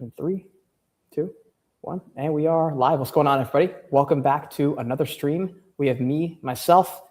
In 3, 2, 1, and we are live. What's going on, everybody? Welcome back to another stream. We have me, myself,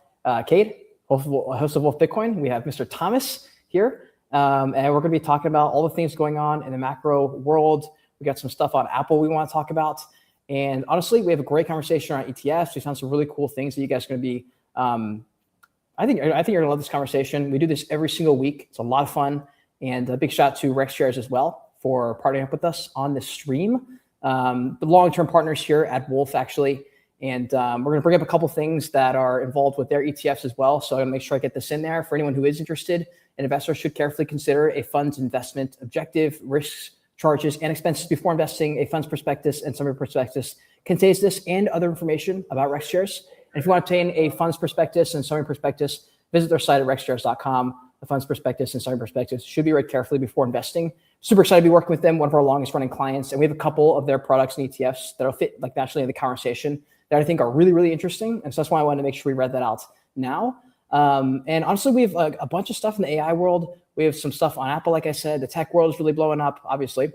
Cade, host of Wolf Bitcoin. We have Mr. Thomas here, and we're going to be talking about all the things going on in the macro world. We got some stuff on Apple we want to talk about, and honestly, we have a great conversation around ETFs. We found some really cool things that you guys are going to be. I think you're going to love this conversation. We do this every single week. It's a lot of fun, and a big shout out to Rex Shares as well for partnering up with us on this stream. The long-term partners here at Wolf, actually. And we're going to bring up a couple things that are involved with their ETFs as well. So I'm going to make sure I get this in there. For anyone who is interested, an investor should carefully consider a fund's investment objective, risks, charges, and expenses before investing. A fund's prospectus and summary prospectus contains this and other information about Rex Shares. And if you want to obtain a fund's prospectus and summary prospectus, visit their site at rexshares.com. The fund's prospectus and summary prospectus should be read carefully before investing. Super excited to be working with them, one of our longest running clients. And we have a couple of their products and ETFs that'll fit like naturally in the conversation that I think are really, really interesting. And so that's why I wanted to make sure we read that out now. And honestly, we have a bunch of stuff in the AI world. We have some stuff on Apple, like I said. The tech world is really blowing up, obviously.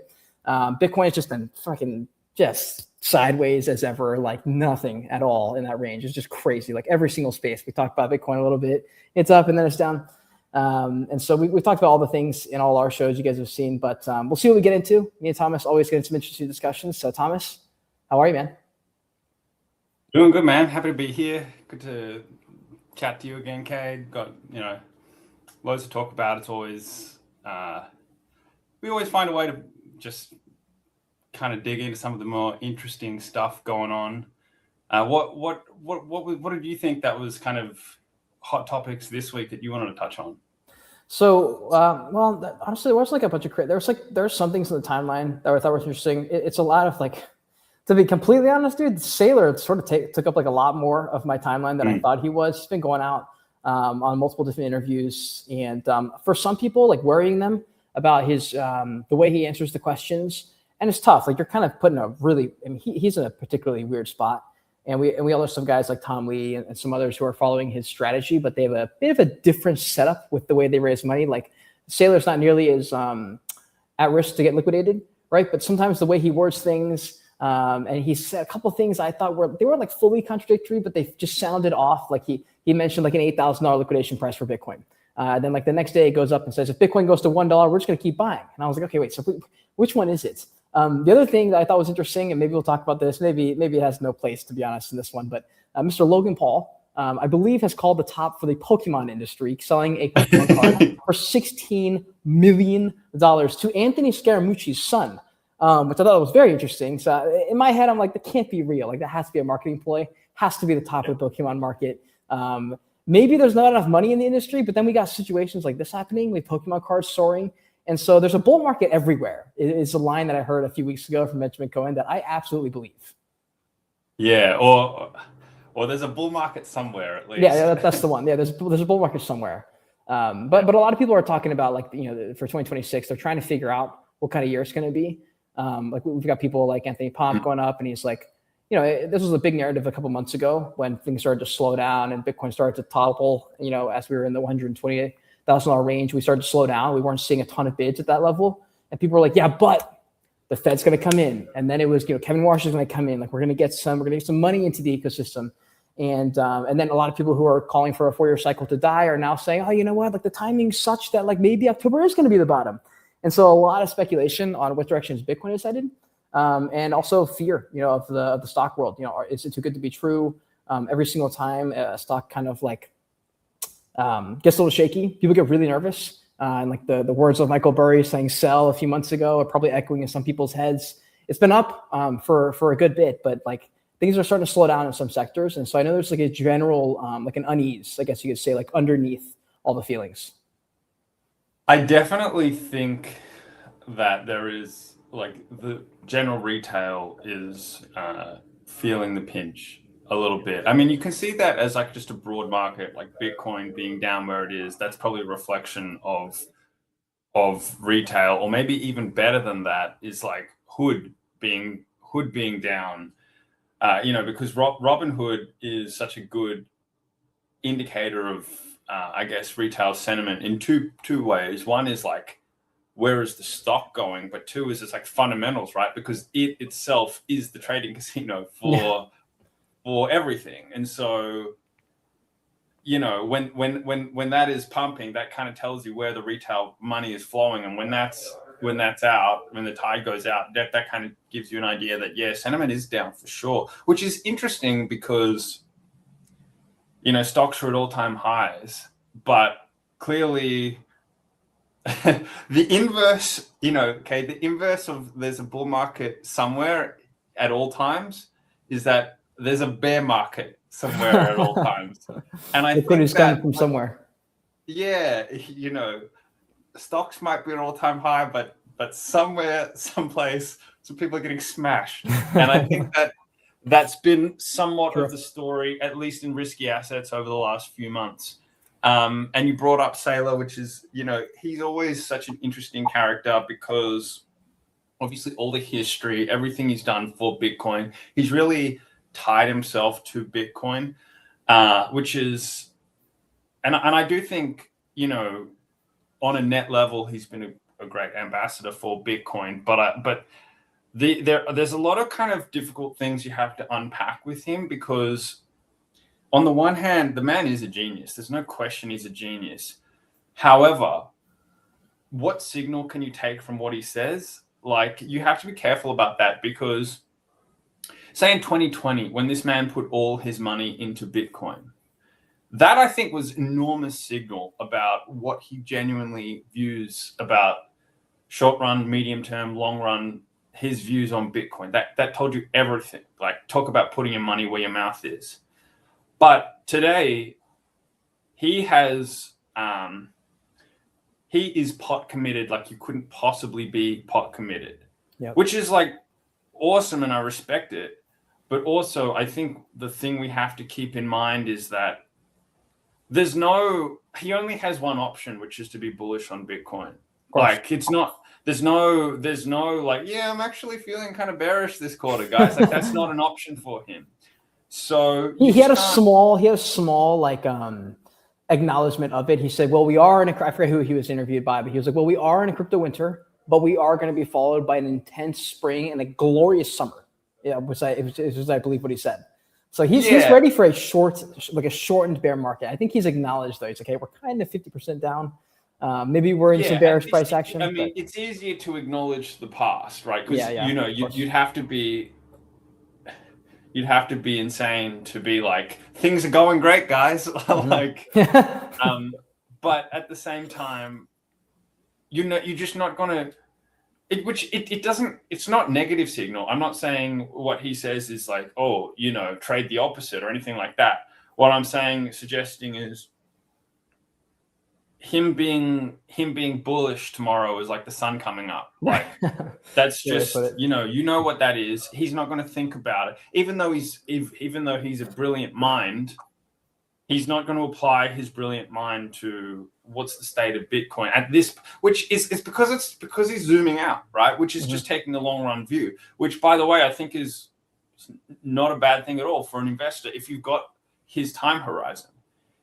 Bitcoin has just been fucking just sideways as ever, like nothing at all in that range. It's just crazy. Like every single space. We talked about Bitcoin a little bit. It's up and then it's down. And so we talked about all the things in all our shows you guys have seen, but we'll see what we get into. Me and Thomas always get into some interesting discussions. So Thomas, how are you, man? Doing good, man. Happy to be here. Good to chat to you again, Cade. Got, loads to talk about. It's always, we always find a way to just kind of dig into some of the more interesting stuff going on. What did you think that was kind of hot topics this week that you wanted to touch on? So, honestly, there was like a bunch of there's some things in the timeline that I thought was interesting. It's a lot of like, to be completely honest, dude, Saylor sort of took up like a lot more of my timeline than I thought he was. He's been going out on multiple different interviews, and for some people, like worrying them about his the way he answers the questions, and it's tough. Like you're kind of putting a really, I mean, he's in a particularly weird spot. And we all have some guys like Tom Lee and some others who are following his strategy, but they have a bit of a different setup with the way they raise money. Like Saylor's not nearly as at risk to get liquidated, right? But sometimes the way he words things, and he said a couple of things I thought were like fully contradictory, but they just sounded off. Like he mentioned like an $8,000 liquidation price for Bitcoin. Then like the next day it goes up and says, if Bitcoin goes to $1, we're just going to keep buying. And I was like, okay, wait, so which one is it? The other thing that I thought was interesting, and maybe we'll talk about this, maybe it has no place, to be honest, in this one, but Mr. Logan Paul, I believe, has called the top for the Pokemon industry, selling a Pokemon card for $16 million to Anthony Scaramucci's son, which I thought was very interesting. So in my head, I'm like, that can't be real. Like that has to be a marketing ploy, has to be the top of the Pokemon market. Maybe there's not enough money in the industry, but then we got situations like this happening with Pokemon cards soaring. And so there's a bull market everywhere. It is a line that I heard a few weeks ago from Benjamin Cohen that I absolutely believe. Yeah, or there's a bull market somewhere at least. Yeah, that's the one. Yeah, there's a bull market somewhere. But a lot of people are talking about like for 2026, they're trying to figure out what kind of year it's going to be. Like we've got people like Anthony Pomp going up, and he's like, this was a big narrative a couple months ago when things started to slow down and Bitcoin started to topple. As we were in the $128,000 range, we started to slow down. We weren't seeing a ton of bids at that level. And people were like, yeah, but the Fed's going to come in. And then it was, Kevin Warsh is going to come in. Like we're going to get some money into the ecosystem. And then a lot of people who are calling for a 4-year cycle to die are now saying, oh, you know what? Like the timing's such that like maybe October is going to be the bottom. And so a lot of speculation on what directions Bitcoin is headed. And also fear, of the stock world. Is it too good to be true? Every single time a stock kind of like gets a little shaky, people get really nervous. And like the words of Michael Burry saying sell a few months ago are probably echoing in some people's heads. It's been up for a good bit, but like things are starting to slow down in some sectors. And so I know there's like a general, like an unease, I guess you could say, like underneath all the feelings. I definitely think that there is like the general retail is feeling the pinch a little bit. I mean, you can see that as like just a broad market, like Bitcoin being down where it is. That's probably a reflection of retail, or maybe even better than that is like Hood being down. Because Robinhood is such a good indicator of, I guess, retail sentiment in two ways. One is like where is the stock going, but two is it's like fundamentals, right? Because it itself is the trading casino for everything. And so, you know, when that is pumping, that kind of tells you where the retail money is flowing, and when that's out, when the tide goes out, that kind of gives you an idea that sentiment is down for sure, which is interesting because, you know, stocks are at all-time highs, but clearly the inverse, you know, okay, the inverse of there's a bull market somewhere at all times is that there's a bear market somewhere at all times. And I think it's coming from somewhere. Yeah, you know, stocks might be at all-time high, but somewhere, someplace, some people are getting smashed. And I think that's been somewhat of the story, at least in risky assets over the last few months. And you brought up Saylor, which is, you know, he's always such an interesting character because obviously all the history, everything he's done for Bitcoin, he's really tied himself to Bitcoin, which is, and I do think, you know, on a net level, he's been a great ambassador for Bitcoin, but there's a lot of kind of difficult things you have to unpack with him because on the one hand, the man is a genius. There's no question he's a genius. However, what signal can you take from what he says? Like, you have to be careful about that because, say in 2020, when this man put all his money into Bitcoin, that I think was enormous signal about what he genuinely views about short run, medium term, long run, his views on Bitcoin. That told you everything. Like, talk about putting your money where your mouth is. But today, he is pot committed like you couldn't possibly be pot committed, which is like awesome, and I respect it. But also, I think the thing we have to keep in mind is that he only has one option, which is to be bullish on Bitcoin. Like, there's no like, I'm actually feeling kind of bearish this quarter, guys. Like, that's not an option for him. So he had a small like acknowledgement of it. He said, well, we are I forget who he was interviewed by, but he was like, well, we are in a crypto winter, but we are going to be followed by an intense spring and a glorious summer. Yeah, was I believe what he said. So he's ready for a shortened bear market. I think he's acknowledged though. He's okay, we're kind of 50% down. Maybe we're in some bearish price action. I mean, it's easier to acknowledge the past, right? Because you know, you'd have to be insane to be like, things are going great, guys. Like, but at the same time, you know, you're just not gonna. It's not negative signal. I'm not saying what he says is like, oh, you know, trade the opposite or anything like that. What I'm suggesting is him being bullish tomorrow is like the sun coming up. Like, that's just, you know what that is. He's not going to think about it. Even though he's a brilliant mind, he's not going to apply his brilliant mind to what's the state of Bitcoin at this, which is because he's zooming out, right? Which is just taking the long run view, which, by the way, I think is not a bad thing at all for an investor. If you've got his time horizon,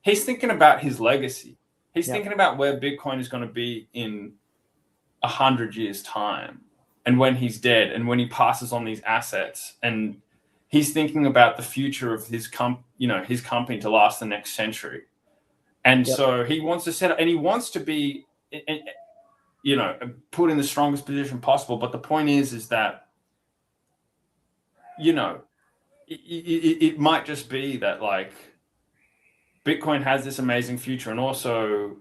he's thinking about his legacy. He's thinking about where Bitcoin is going to be in 100 years time, and when he's dead, and when he passes on these assets, and he's thinking about the future of his company to last the next century. And so he wants to set up, and he wants to be, you know, put in the strongest position possible. But the point is that, you know, it might just be that, like, Bitcoin has this amazing future, and also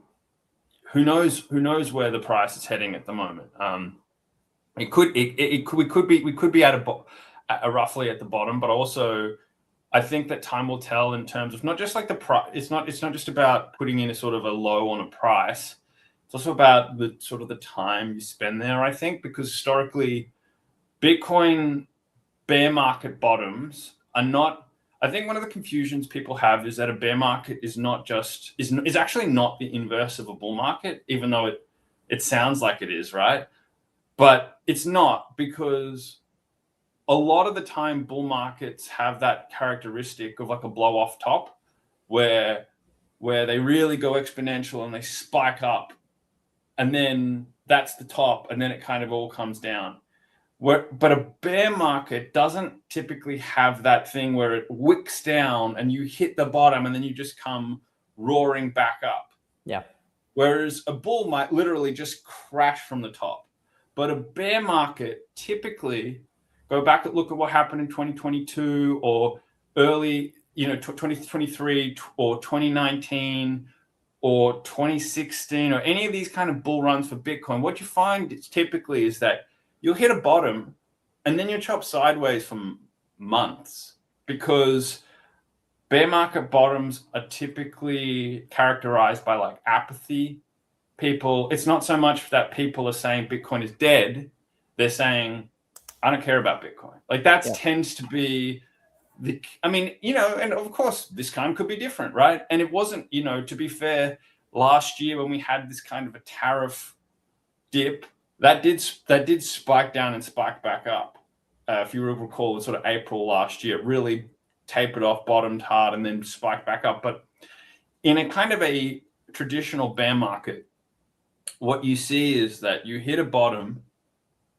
who knows where the price is heading at the moment. We could be at roughly at the bottom, but also I think that time will tell in terms of not just like the price. It's not just about putting in a sort of a low on a price. It's also about the sort of the time you spend there, I think, because historically Bitcoin bear market bottoms are not. I think one of the confusions people have is that a bear market is actually not the inverse of a bull market, even though it sounds like it is, right? But it's not, because a lot of the time bull markets have that characteristic of like a blow off top where they really go exponential and they spike up and then that's the top, and then it kind of all comes down. But a bear market doesn't typically have that thing where it wicks down and you hit the bottom and then you just come roaring back up. Yeah. Whereas a bull might literally just crash from the top. But a bear market typically, go back and look at what happened in 2022 or early, 2023 or 2019 or 2016 or any of these kind of bull runs for Bitcoin. What you find typically is that you'll hit a bottom and then you'll chop sideways for months, because bear market bottoms are typically characterized by like apathy. People, it's not so much that people are saying Bitcoin is dead. They're saying, I don't care about Bitcoin. Like that tends to be and of course this time could be different, right? And it wasn't, to be fair, last year when we had this kind of a tariff dip, that did spike down and spike back up. If you recall, sort of April last year, it really tapered off, bottomed hard, and then spiked back up. But in a kind of a traditional bear market, what you see is that you hit a bottom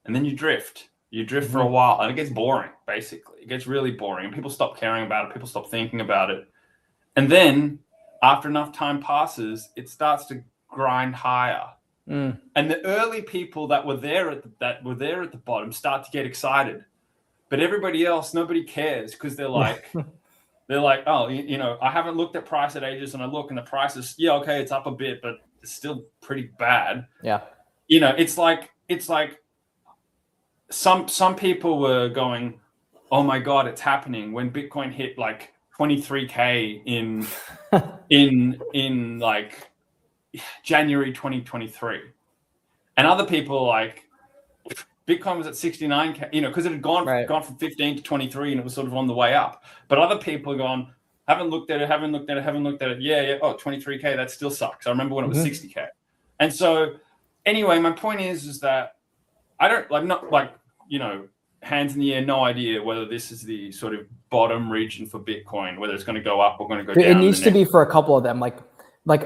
and then you drift. You drift for a while and it gets boring, basically. It gets really boring and people stop caring about it. People stop thinking about it. And then after enough time passes, it starts to grind higher. And the early people that were there at the bottom start to get excited, but everybody else, nobody cares, because they're like, oh, I haven't looked at price at ages, and I look and the price is, okay, it's up a bit, but it's still pretty bad. Yeah, it's like some people were going, oh my god, it's happening, when Bitcoin hit like 23K in like January 2023, and other people like Bitcoin was at 69K, because it had gone from 15 to 23 and it was sort of on the way up. But other people are going, haven't looked at it. Yeah. Oh, 23K, that still sucks. I remember when it was 60K. And so anyway, my point is that I don't hands in the air, no idea whether this is the sort of bottom region for Bitcoin, whether it's going to go up or going to go down. It needs to be for a couple of them. Like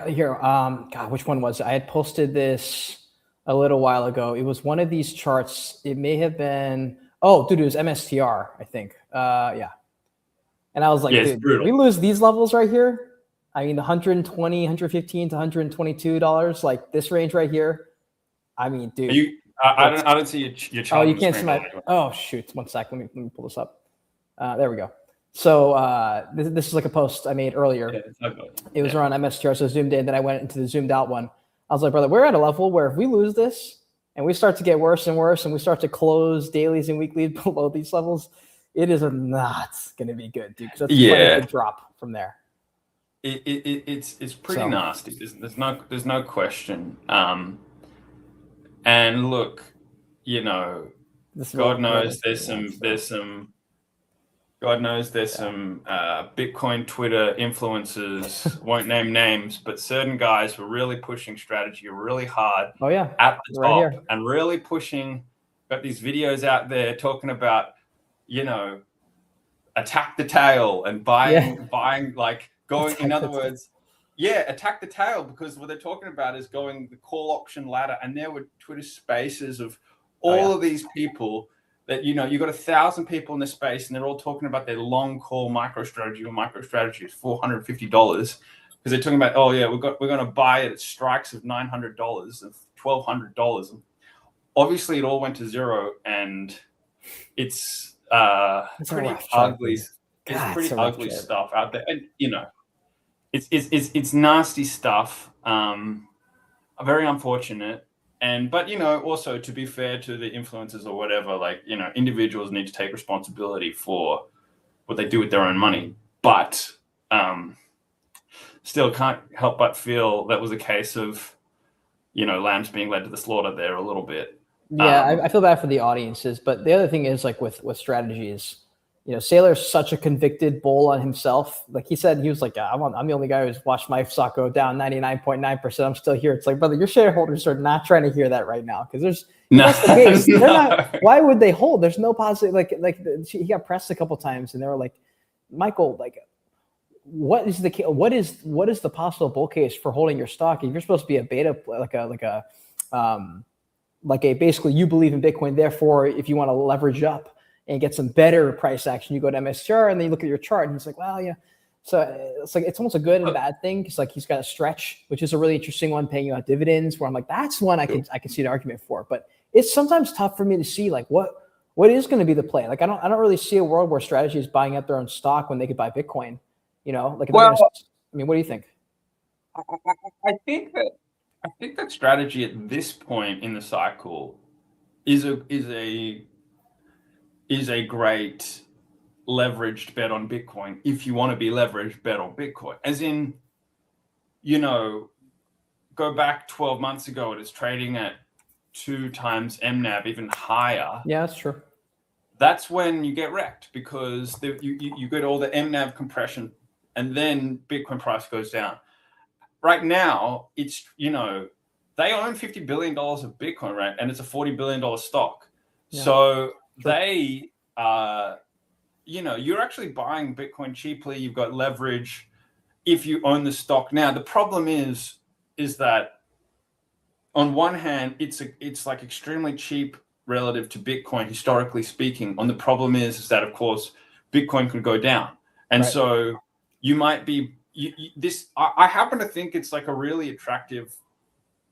here, God, which one was it? I had posted this a little while ago. It was one of these charts. It may have been, it was MSTR, I think. Yeah. And I was like, dude, we lose these levels right here. I mean, 120, 115 to $122, like this range right here. I mean, dude. I don't see your chart. Oh, you can't see my. Oh, shoot. 1 sec. Let me pull this up. There we go. So this is like a post I made earlier. Yeah, it was around MSTR, so zoomed in. Then I went into the zoomed out one. I was like, brother, we're at a level where if we lose this and we start to get worse and worse, and we start to close dailies and weeklies below these levels, it is not going to be good, dude. Because that's quite a good drop from there. It's pretty nasty. There's no question. And look, God knows there's some Bitcoin Twitter influencers, won't name names, but certain guys were really pushing strategy really hard at the top, and really pushing, got these videos out there talking about, attack the tail and buying, like going, in other words, attack the tail, because what they're talking about is going the call option ladder. And there were Twitter spaces of all of these people that, you got 1,000 people in the space, and they're all talking about their long call MicroStrategy, or MicroStrategy is $450, because they're talking about, we're going to buy it at strikes of $900 and $1,200. And obviously it all went to zero, and it's pretty ugly. It's pretty ugly stuff out there, and it's nasty stuff. Very unfortunate. But also, to be fair to the influencers or whatever, like, individuals need to take responsibility for what they do with their own money. But still can't help but feel that was a case of, lambs being led to the slaughter there a little bit. Yeah, I feel bad for the audiences. But the other thing is, like with strategies, Saylor's such a convicted bull on himself. Like he said, he was like, I'm the only guy who's watched my stock go down 99.9%. I'm still here. It's like, brother, your shareholders are not trying to hear that right now, because that's the case. They're not. Why would they hold? There's no positive. Like he got pressed a couple times, and they were like, Michael, like, what is the possible bull case for holding your stock? If you're supposed to be a beta, like a like basically you believe in Bitcoin. Therefore, if you want to leverage up and get some better price action, you go to MSTR and then you look at your chart and it's like, well, yeah. So it's like, it's almost a good and bad thing. It's like he's got a stretch, which is a really interesting one, paying you out dividends, where I'm like, that's one I can see an argument for. But it's sometimes tough for me to see like what is going to be the play. Like I don't really see a world where strategy is buying up their own stock when they could buy Bitcoin. Like Well, I mean, what do you think? I think that strategy at this point in the cycle is a great leveraged bet on Bitcoin if you want to be leveraged bet on Bitcoin. As in, go back 12 months ago, it is trading at 2 times MNAV, even higher. Yeah, that's true. That's when you get wrecked, because you get all the MNAV compression and then Bitcoin price goes down. Right now, it's, they own $50 billion of Bitcoin, right? And it's a $40 billion stock. Yeah. So they, you're actually buying Bitcoin cheaply. You've got leverage if you own the stock. Now, the problem is that on one hand, it's like extremely cheap relative to Bitcoin, historically speaking. On the problem is that, of course, Bitcoin could go down. And so you might be, I happen to think it's like a really attractive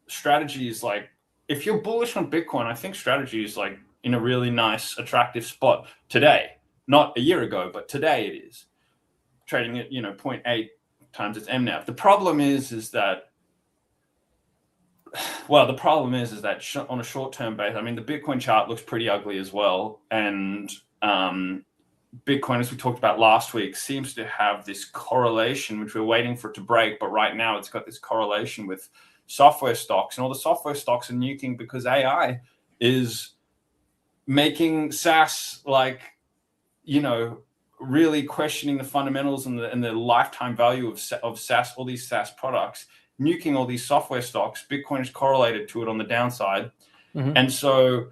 strategy. Is like, if you're bullish on Bitcoin, I think strategy is like in a really nice, attractive spot today. Not a year ago, but today it is. Trading at, 0.8 times its MNAV. The problem is that on a short-term basis, I mean, the Bitcoin chart looks pretty ugly as well. And Bitcoin, as we talked about last week, seems to have this correlation, which we're waiting for it to break. But right now it's got this correlation with software stocks, and all the software stocks are nuking because AI is making SaaS really questioning the fundamentals and the lifetime value of SaaS, all these SaaS products, nuking all these software stocks. Bitcoin is correlated to it on the downside. Mm-hmm. And so,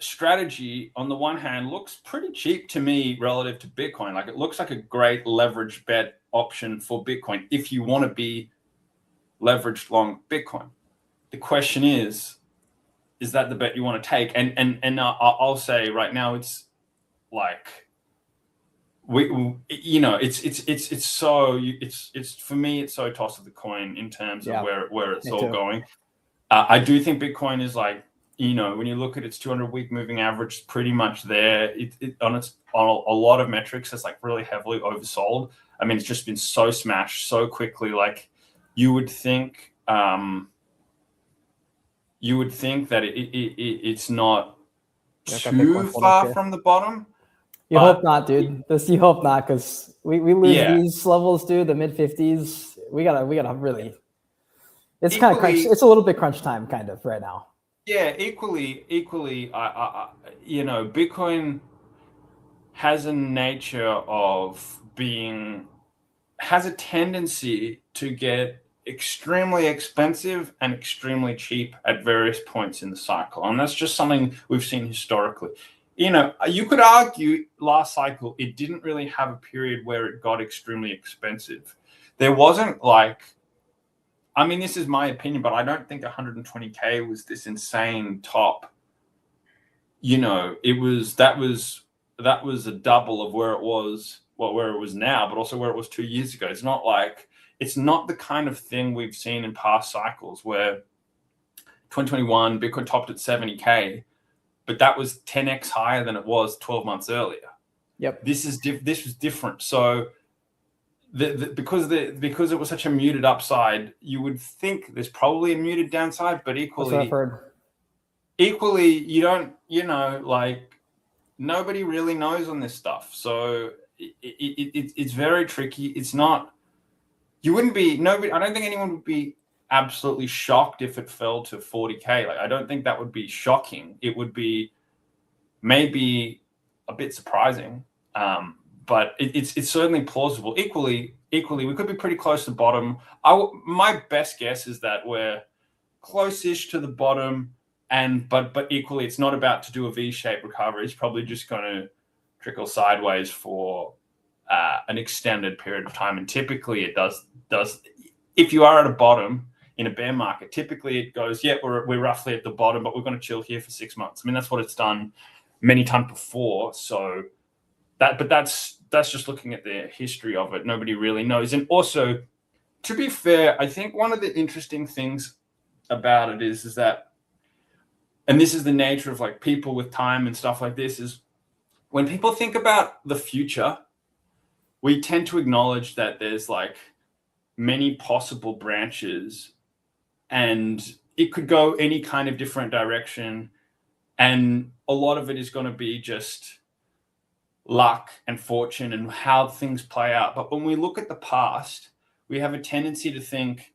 strategy on the one hand looks pretty cheap to me relative to Bitcoin. Like, it looks like a great leverage bet option for Bitcoin if you want to be leveraged long Bitcoin. The question is that the bet you want to take? And I'll say right now, it's like, it's for me, it's so toss of the coin in terms of where it's all going. I do think Bitcoin is like, when you look at its 200-week moving average, it's pretty much there. On a lot of metrics, it's like really heavily oversold. I mean, it's just been so smashed so quickly. Like, you would think that it's not too far from the bottom. You hope not, dude. You hope not, because we lose these levels, dude. The mid 50s. We gotta really. It's kind of crunch. It's a little bit crunch time, kind of right now. Yeah, equally. Bitcoin has a nature of has a tendency to get extremely expensive and extremely cheap at various points in the cycle, and that's just something we've seen historically. You could argue last cycle it didn't really have a period where it got extremely expensive. There wasn't this is my opinion, but I don't think 120K was this insane top. That was a double of where it was now, but also where it was 2 years ago. It's not the kind of thing we've seen in past cycles where 2021 Bitcoin topped at 70K, but that was 10x higher than it was 12 months earlier. Yep. This was different. So because it was such a muted upside, you would think there's probably a muted downside, but equally, that's what I've heard. Equally, you don't, nobody really knows on this stuff. So it's very tricky. It's not, I don't think anyone would be absolutely shocked if it fell to 40K. Like, I don't think that would be shocking. It would be maybe a bit surprising, but it's certainly plausible. Equally, we could be pretty close to the bottom. My best guess is that we're close-ish to the bottom, but equally, it's not about to do a V-shaped recovery. It's probably just going to trickle sideways for an extended period of time. And typically, it does. If you are at a bottom, in a bear market. Typically it goes, yeah, we're roughly at the bottom, but we're going to chill here for 6 months. I mean, that's what it's done many times before. So that's just looking at the history of it. Nobody really knows. And also, to be fair, I think one of the interesting things about it is that, and this is the nature of like people with time and stuff like this, is when people think about the future, we tend to acknowledge that there's like many possible branches and it could go any kind of different direction. And a lot of it is going to be just luck and fortune and how things play out. But when we look at the past, we have a tendency to think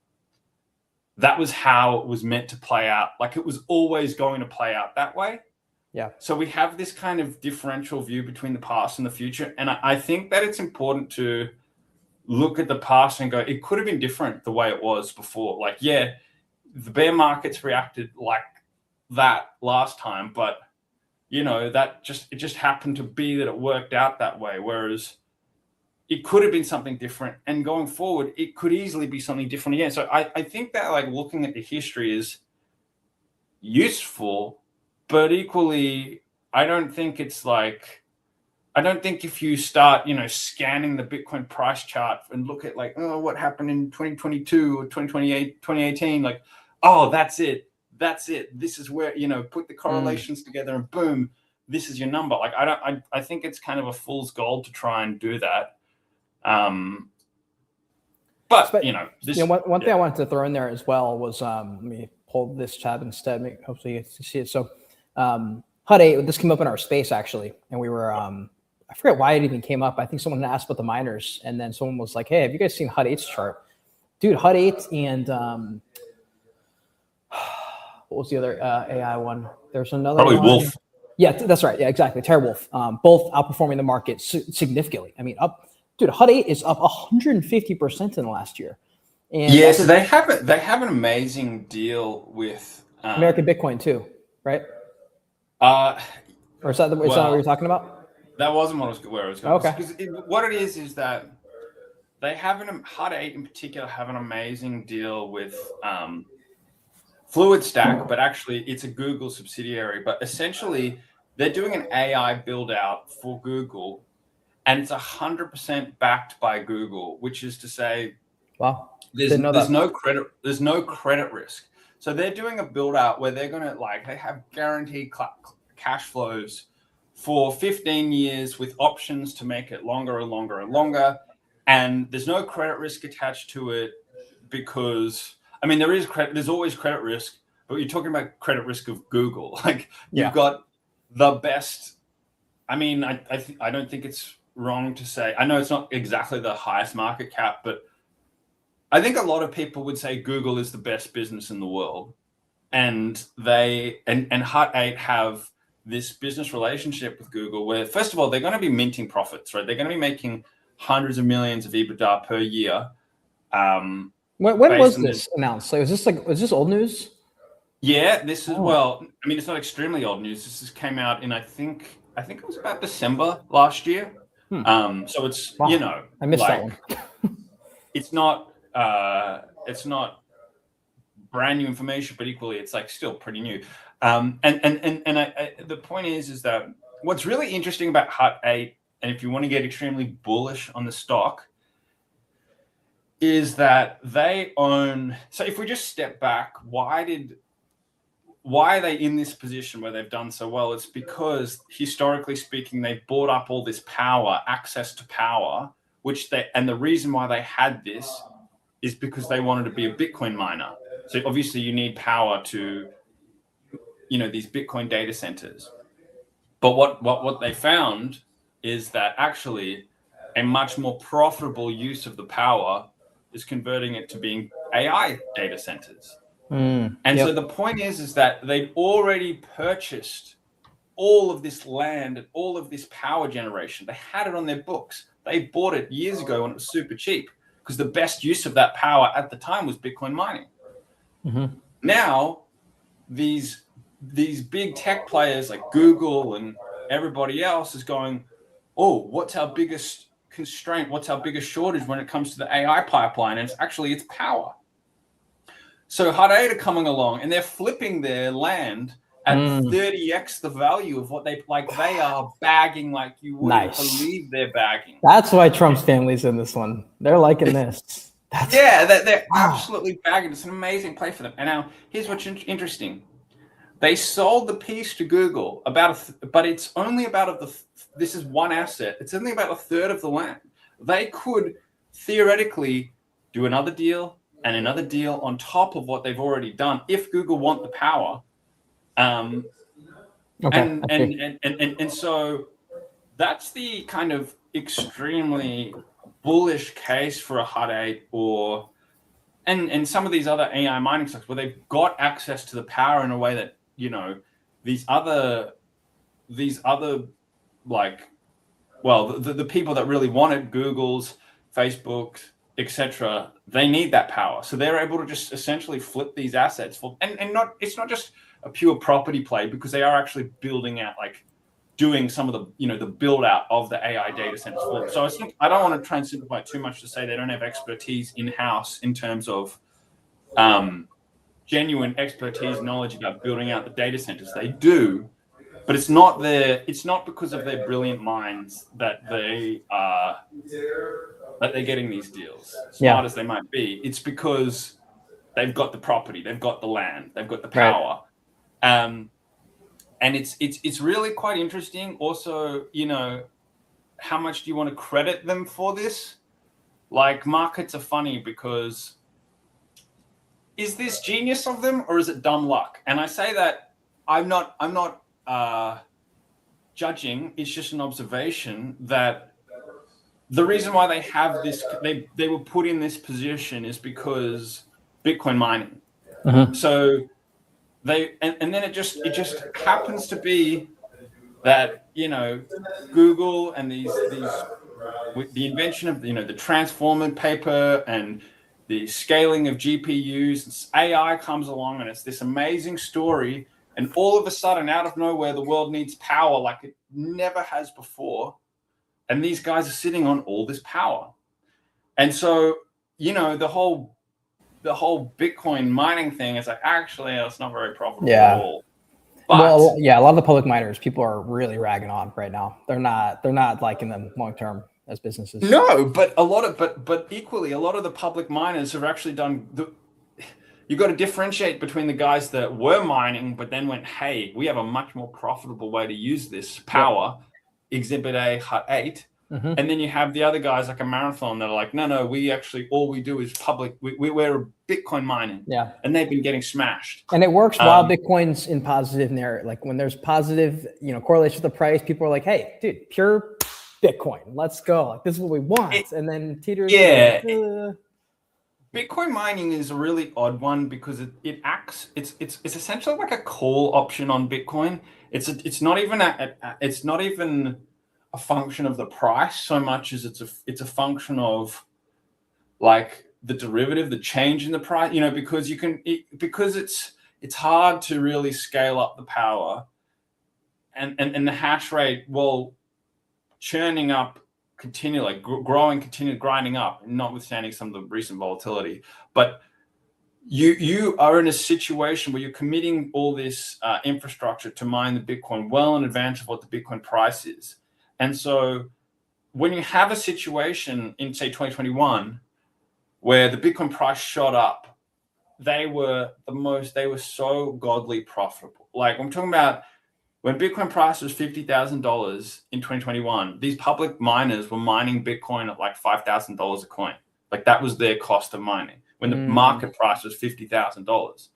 that was how it was meant to play out. Like it was always going to play out that way. Yeah. So we have this kind of differential view between the past and the future. And I think that it's important to look at the past and go, it could have been different the way it was before. Like, yeah, the bear markets reacted like that last time, but you know, it just happened to be that it worked out that way. Whereas it could have been something different. And going forward, it could easily be something different again. So I think that like looking at the history is useful, but equally, I don't think if you start, scanning the Bitcoin price chart and look at like, oh, what happened in 2022 or 2018, like, oh, that's it. This is where, put the correlations together and boom, this is your number. Like, I think it's kind of a fool's gold to try and do that. One thing I wanted to throw in there as well was, let me pull this tab instead, hopefully you get to see it. So, HUD 8, this came up in our space actually, and we were, I forget why it even came up. I think someone asked about the miners, and then someone was like, hey, have you guys seen HUD 8's chart? Dude, HUD 8 and what was the other AI one? There's another probably one. Wolf. Yeah, that's right. Yeah, exactly. TeraWolf, both outperforming the market significantly. I mean, HUD 8 is up 150% in the last year. And yeah, so they have an amazing deal with American Bitcoin too, right? Or is that what you're talking about? That wasn't where I was going. Okay. Because what it is that they have HUD 8 in particular have an amazing deal with Fluid Stack, but actually it's a Google subsidiary. But essentially, they're doing an AI build out for Google, and it's 100% backed by Google, which is to say, wow, there's no credit risk. So they're doing a build out where they're going to they have guaranteed cash flows for 15 years with options to make it longer and longer and longer. And there's no credit risk attached to it because, I mean, there's always credit risk, but you're talking about credit risk of Google. Like you've got the best. I mean, I don't think it's wrong to say, I know it's not exactly the highest market cap, but I think a lot of people would say Google is the best business in the world. And HUD 8 have this business relationship with Google where, first of all, they're going to be minting profits, right? They're going to be making hundreds of millions of EBITDA per year. When was this announced? Like, was this old news? Yeah, this is, well, I mean, it's not extremely old news. This came out in, I think it was about December last year. So it's, I missed that one. it's not brand new information, but equally it's like still pretty new. The point is that what's really interesting about HUD 8, and if you want to get extremely bullish on the stock, is that they own. So if we just step back, why are they in this position where they've done so well? It's because historically speaking, they bought up all this power, access to power, and the reason why they had this is because they wanted to be a Bitcoin miner. So obviously you need power to, these Bitcoin data centers. But what they found is that actually a much more profitable use of the power is converting it to being AI data centers. So the point is that they've already purchased all of this land and all of this power generation. They had it on their books. They bought it years ago when it was super cheap because the best use of that power at the time was Bitcoin mining. Now, these big tech players like Google and everybody else is going, oh, what's our biggest constraint? What's our biggest shortage when it comes to the AI pipeline? And it's power. So Hut 8 are coming along and they're flipping their land at 30x the value of what they like. They are bagging like you wouldn't believe they're bagging. That's why Trump's family's in this one. They're liking this. They're absolutely bagging. It's an amazing play for them. And now here's what's interesting. They sold the piece to Google but it's only about this is one asset. It's only about a third of the land. They could theoretically do another deal and another deal on top of what they've already done if Google want the power. And so that's the kind of extremely bullish case for a Hut 8 and some of these other AI mining stocks where they've got access to the power in a way that, you know, these other like, well, the people that really wanted Google's, Facebook, etc., they need that power. So they're able to just essentially flip these assets it's not just a pure property play, because they are actually building out, like doing some of the, you know, the build out of the AI data centers for them. So I think I don't want to try and simplify it too much to say they don't have expertise in-house in terms of genuine expertise, knowledge about building out the data centers. They do, but it's not because of their brilliant minds that they're getting these deals, smart as they might be. It's because they've got the property, they've got the land, they've got the power. And it's really quite interesting. Also, you know, how much do you want to credit them for this? Like, markets are funny because is this genius of them or is it dumb luck? And I say that I'm not judging. It's just an observation that the reason why they have this, they were put in this position is because Bitcoin mining. So they and then it just happens to be that, you know, Google and these with the invention of, you know, the transformer paper and the scaling of GPUs, AI comes along and it's this amazing story. And all of a sudden, out of nowhere, the world needs power like it never has before. And these guys are sitting on all this power. And so, you know, the whole Bitcoin mining thing is like, actually, it's not very profitable at all. But, well, yeah, a lot of the public miners, people are really ragging on right now. They're not liking them long term as businesses. No, but but equally, a lot of the public miners have actually done you got to differentiate between the guys that were mining, but then went, hey, we have a much more profitable way to use this power, Exhibit A, Hut 8. And then you have the other guys like a Marathon that are like, no, we actually, all we do is public. We're Bitcoin mining. Yeah. And they've been getting smashed. And it works while Bitcoin's in positive narrative. Like when there's positive, you know, correlation with the price, people are like, hey, dude, pure Bitcoin, let's go. Like, this is what we want. And then teeters. Yeah. Bitcoin mining is a really odd one because it acts. It's essentially like a call option on Bitcoin. It's not even a function of the price so much as it's a function of like the derivative, the change in the price. You know, because because it's hard to really scale up the power, and the hash rate will churning up. Continually growing, grinding up, notwithstanding some of the recent volatility. But you are in a situation where you're committing all this infrastructure to mine the Bitcoin well in advance of what the Bitcoin price is. And so when you have a situation in, say, 2021, where the Bitcoin price shot up, they were so godly profitable. Like, I'm talking about when Bitcoin price was $50,000 in 2021, these public miners were mining Bitcoin at like $5,000 a coin. Like, that was their cost of mining when the market price was $50,000.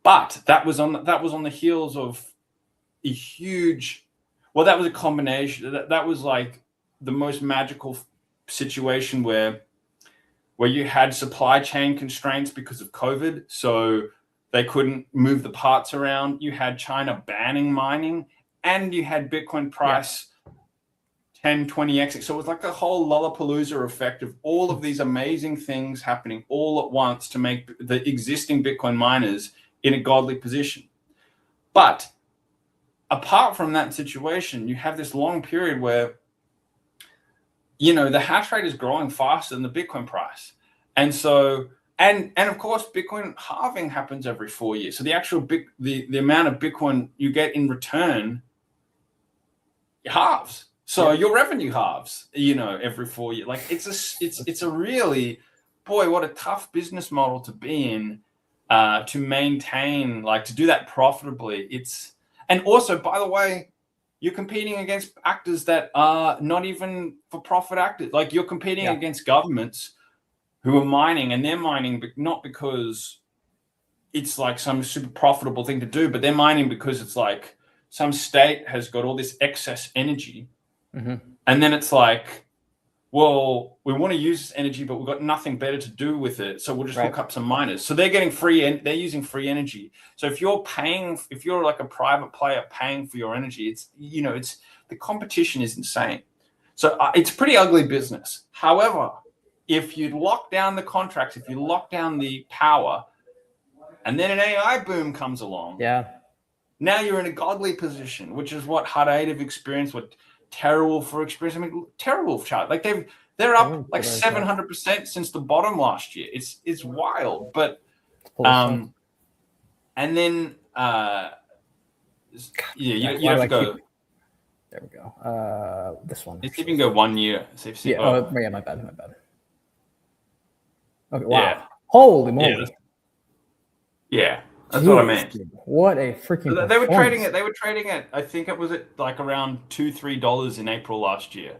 But that was on the heels of a huge. Well, that was a combination. That was like the most magical situation where you had supply chain constraints because of COVID. So they couldn't move the parts around. You had China banning mining, and you had Bitcoin price 10, 20x. So it was like a whole Lollapalooza effect of all of these amazing things happening all at once to make the existing Bitcoin miners in a godly position. But apart from that situation, you have this long period where, you know, the hash rate is growing faster than the Bitcoin price. And so, And of course, Bitcoin halving happens every 4 years. So the actual the amount of Bitcoin you get in return halves. So your revenue halves, every 4 years. Like it's a really, boy, what a tough business model to be in, to maintain, like to do that profitably. And also, by the way, you're competing against actors that are not even for profit actors. Like you're competing against governments who are mining, and they're mining not because it's like some super profitable thing to do, but they're mining because it's like some state has got all this excess energy. And then it's like, well, we want to use this energy, but we've got nothing better to do with it. So we'll just hook up some miners. So they're getting free, and they're using free energy. So if you're like a private player paying for your energy, it's the competition is insane. So it's pretty ugly business. However, if you lock down the contracts, if you lock down the power, and then an AI boom comes along, now you're in a godly position, which is what Hut 8 have experienced, what TerraWolf for experienced. I mean, TerraWolf chart, like they're up like 700% since the bottom last year. It's wild, but and then you have to go. There we go. This one. If you can go 1 year. My bad. Okay. Wow. Yeah. Holy moly. Yeah. That's what I meant. Dude, what a freaking! So they were trading it. They were trading it. I think it was at like around $2-3 in April last year.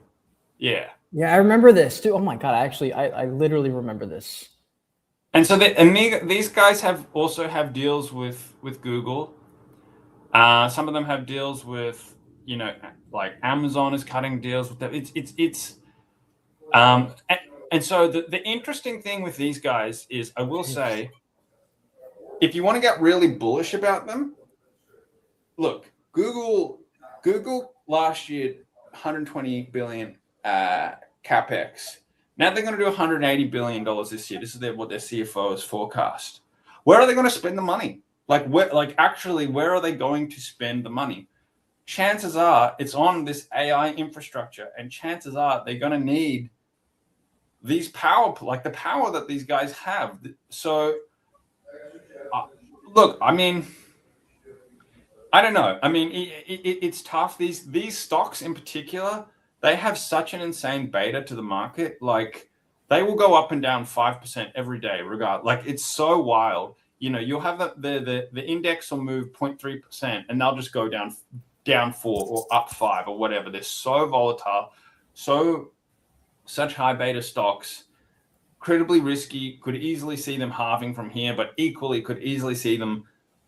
Yeah. Yeah, I remember this too. Oh my god! I literally remember this. And so these guys also have deals with Google. Some of them have deals with like Amazon is cutting deals with them. And so the interesting thing with these guys is, I will say, if you want to get really bullish about them, look, Google last year, 120 billion capex. Now they're going to do $180 billion this year. This is what their CFO has forecast. Where are they going to spend the money? Where are they going to spend the money? Chances are it's on this AI infrastructure, and chances are they're going to need these power, like the power that these guys have. So, look, I mean, I don't know. I mean, it's tough. These stocks in particular, they have such an insane beta to the market. Like they will go up and down 5% every day, regardless. Like it's so wild. You'll have the index will move 0.3%, and they'll just go down 4 or up 5 or whatever. They're so volatile, such high beta stocks, incredibly risky. Could easily see them halving from here, but equally could easily see them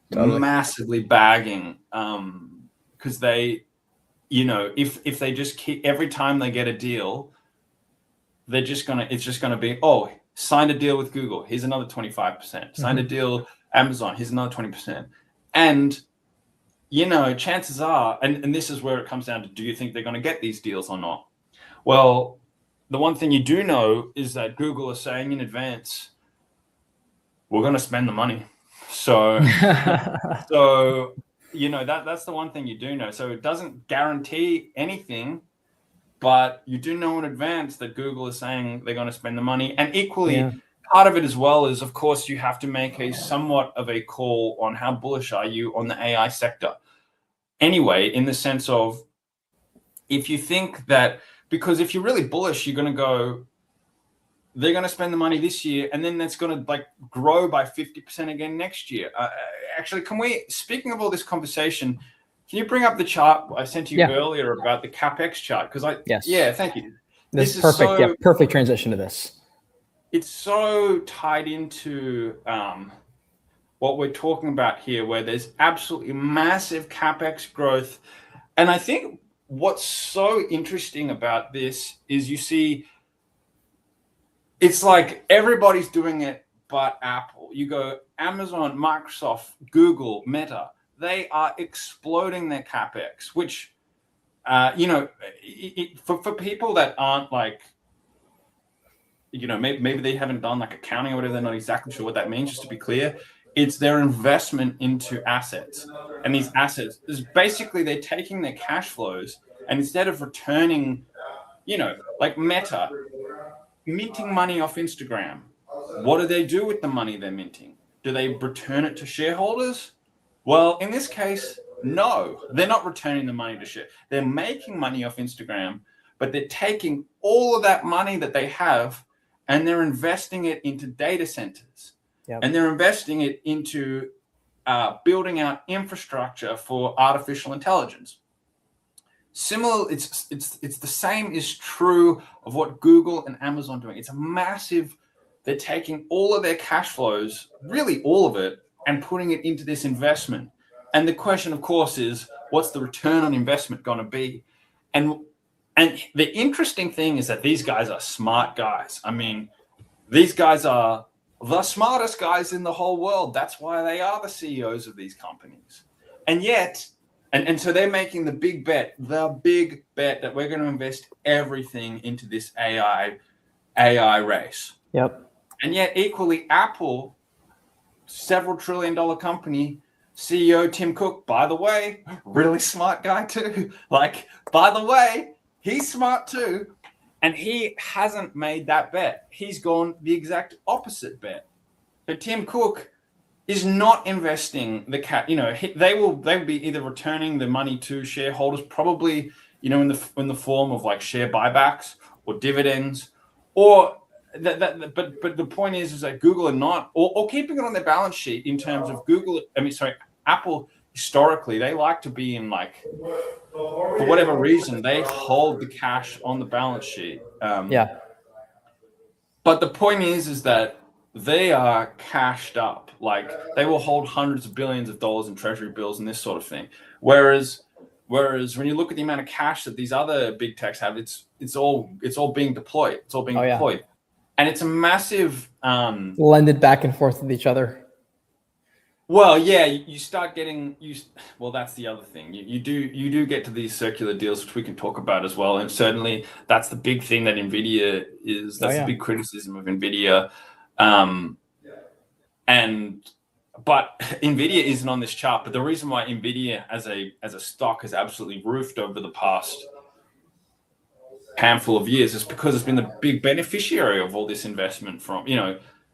massively bagging, because they, if they just keep, every time they get a deal, it's just gonna be, oh, signed a deal with Google, here's another 25%. Signed a deal Amazon, here's another 20%. And chances are, and this is where it comes down to, do you think they're going to get these deals or not? Well, the one thing you do know is that Google is saying in advance, we're going to spend the money. So, that's the one thing you do know. So it doesn't guarantee anything, but you do know in advance that Google is saying they're going to spend the money. And equally, part of it as well is, of course, you have to make a somewhat of a call on how bullish are you on the AI sector. Anyway, in the sense of, if you think that, because if you're really bullish, you're going to go, they're going to spend the money this year, and then that's going to grow by 50% again next year. Actually, speaking of all this conversation, can you bring up the chart I sent you earlier about the CapEx chart? Thank you. This is perfect. Perfect transition to this. It's so tied into what we're talking about here, where there's absolutely massive CapEx growth. And I think what's so interesting about this is, you see, it's like everybody's doing it but Apple. You go Amazon, Microsoft, Google, Meta, they are exploding their CapEx, which, for people that aren't maybe they haven't done accounting or whatever, they're not exactly sure what that means. Just to be clear, it's their investment into assets. And these assets is basically, they're taking their cash flows, and instead of returning, like Meta, minting money off Instagram, what do they do with the money they're minting? Do they return it to shareholders? Well, in this case, no, they're not returning the money to share. They're making money off Instagram, but they're taking all of that money that they have and they're investing it into data centers. Yep. And they're investing it into building out infrastructure for artificial intelligence. Similar, it's the same is true of what Google and Amazon are doing. It's a massive. They're taking all of their cash flows, really all of it, and putting it into this investment. And the question, of course, is what's the return on investment going to be? And the interesting thing is that these guys are smart guys. I mean, these guys are the smartest guys in the whole world. That's why they are the CEOs of these companies. And yet, and so they're making the big bet that we're going to invest everything into this AI race. Yep. And yet equally, Apple, several $1 trillion company, CEO Tim Cook, by the way, really smart guy too. Like, by the way, he's smart too. And he hasn't made that bet. He's gone the exact opposite bet. So Tim Cook is not investing the they will be either returning the money to shareholders, probably, in the form of like share buybacks or dividends, or but the point is that Google are not, or keeping it on their balance sheet in terms of Apple historically, they like to be in like, for whatever reason, they hold the cash on the balance sheet. Yeah. But the point is that they are cashed up. Like, they will hold hundreds of billions of dollars in treasury bills and this sort of thing. Whereas when you look at the amount of cash that these other big techs have, it's all being deployed. It's all being deployed. And it's a massive blended back and forth with each other. Well, yeah, you start getting well, that's the other thing. You do get to these circular deals, which we can talk about as well. And certainly that's the big thing that NVIDIA is. That's the big criticism of NVIDIA. But NVIDIA isn't on this chart. But the reason why NVIDIA as a stock has absolutely roofed over the past handful of years is because it's been the big beneficiary of all this investment from,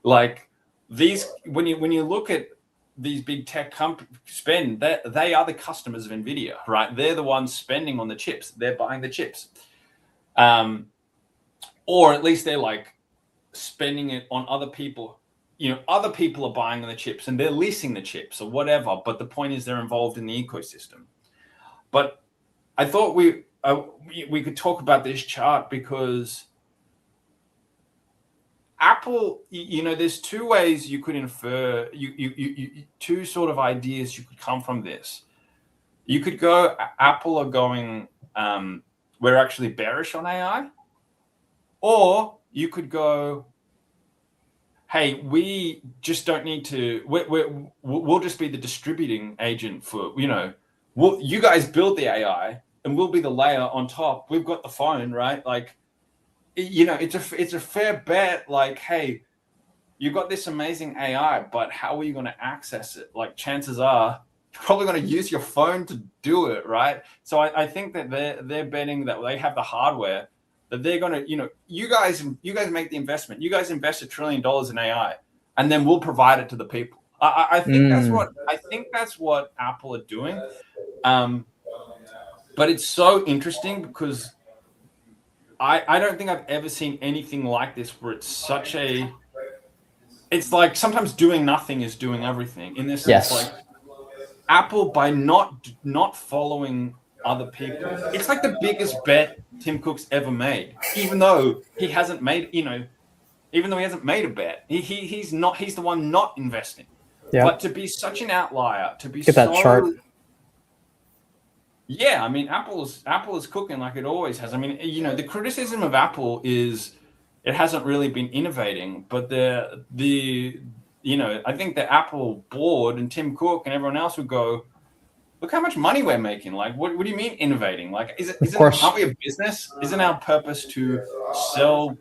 like these, when you look at these big tech companies spend, they are the customers of NVIDIA, right? They're the ones spending on the chips. They're buying the chips. Or at least they're like spending it on other people. Other people are buying the chips and they're leasing the chips or whatever. But the point is they're involved in the ecosystem. But I thought we could talk about this chart because Apple, there's two ways you could infer, two sort of ideas you could come from this. You could go, Apple are going, we're actually bearish on AI. Or you could go, hey, we just don't need to, we'll just be the distributing agent for, you guys build the AI and we'll be the layer on top. We've got the phone, right? Like, it's a fair bet. Like, hey, you got this amazing AI, but how are you going to access it? Like, chances are you're probably going to use your phone to do it, right? So I think that they're betting that they have the hardware, that they're going to, you guys make the investment. You guys invest $1 trillion in AI, and then we'll provide it to the people. I think that's what Apple are doing. But it's so interesting because I don't think I've ever seen anything like this where it's like sometimes doing nothing is doing everything. In this sense, like Apple, by not following other people, it's like the biggest bet Tim Cook's ever made, even though he hasn't made a bet. He's the one not investing. Yeah. But to be such an outlier, to be that chart. Yeah, I mean, Apple is cooking like it always has. I mean, the criticism of Apple is it hasn't really been innovating, but I think the Apple board and Tim Cook and everyone else would go, look how much money we're making. Like, what do you mean innovating? Like, aren't we a business? Isn't our purpose to sell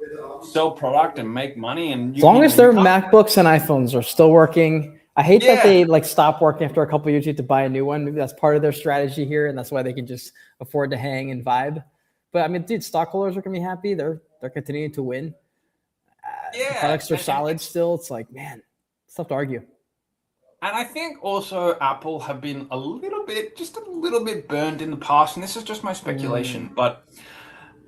product and make money? And as long as their MacBooks and iPhones are still working. I hate that they stop working after a couple of years. You have to buy a new one. Maybe that's part of their strategy here, and that's why they can just afford to hang and vibe. But I mean, dude, stockholders are gonna be happy. They're continuing to win. the products are solid still. It's like, man, it's tough to argue. And I think also Apple have been just a little bit burned in the past, and this is just my speculation, but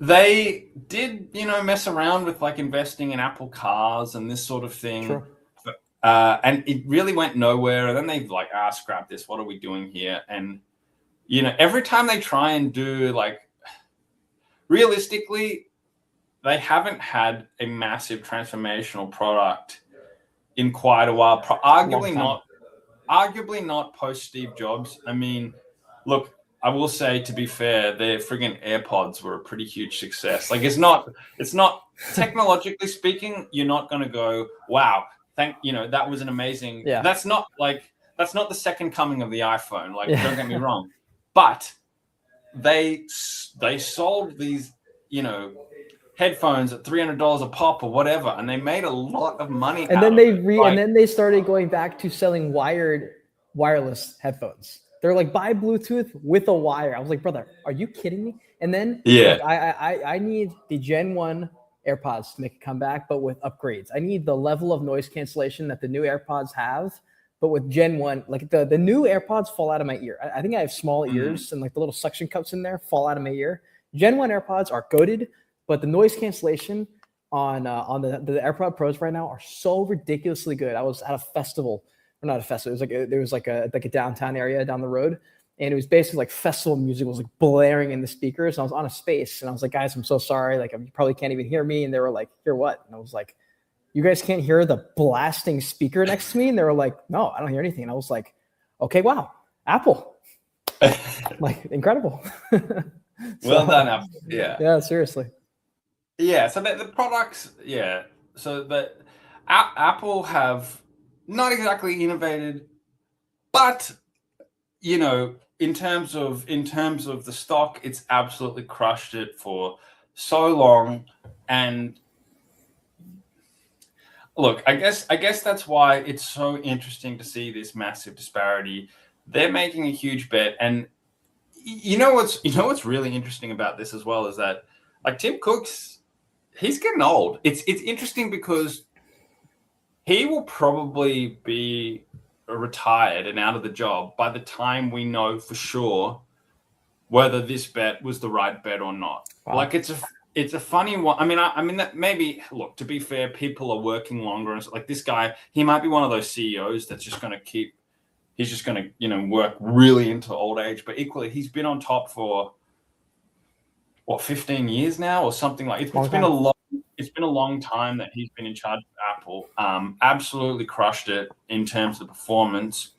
they did, mess around with like investing in Apple cars and this sort of thing. Sure. And it really went nowhere. And then they've like, scrap this. What are we doing here? And, every time they try and do like, realistically, they haven't had a massive transformational product in quite a while. Arguably not post Steve Jobs. I mean, look, I will say, to be fair, their friggin' AirPods were a pretty huge success. Like, it's not technologically speaking, you're not going to go, wow, that was an amazing. Yeah. That's not the second coming of the iPhone. Like, don't get me wrong, but they sold these, headphones at $300 a pop or whatever, and they made a lot of money. And then they started going back to selling wireless headphones. They're like, buy Bluetooth with a wire. I was like, brother, are you kidding me? And then look, I need the Gen 1 AirPods to make a comeback, but with upgrades. I need the level of noise cancellation that the new AirPods have, but with Gen 1, like the new AirPods fall out of my ear. I think I have small ears, and like the little suction cups in there fall out of my ear. Gen 1 AirPods are goated, but the noise cancellation on the AirPod Pros right now are so ridiculously good. I was at a festival, or not a festival. It was there was like a downtown area down the road, and it was basically like festival music was like blaring in the speakers. And I was on a space, and I was like, guys, I'm so sorry. Like, you probably can't even hear me. And they were like, hear what? And I was like, you guys can't hear the blasting speaker next to me? And they were like, no, I don't hear anything. And I was like, okay, wow, Apple, like incredible. Well done, Apple. Yeah, seriously. Yeah, so the products, so the Apple have not exactly innovated, but in terms of the stock, it's absolutely crushed it for so long. And look, I guess that's why it's so interesting to see this massive disparity. They're making a huge bet, and what's really interesting about this as well is that, like, Tim Cook's, he's getting old. It's interesting because he will probably be retired and out of the job by the time we know for sure whether this bet was the right bet or not. Wow. Like, it's a funny one. I mean that maybe, look, to be fair, people are working longer, and like this guy, he might be one of those CEOs that's just going to he's just going to work really into old age. But equally, he's been on top for 15 years now or something like. It's been a long time that he's been in charge of Apple. Absolutely crushed it in terms of performance.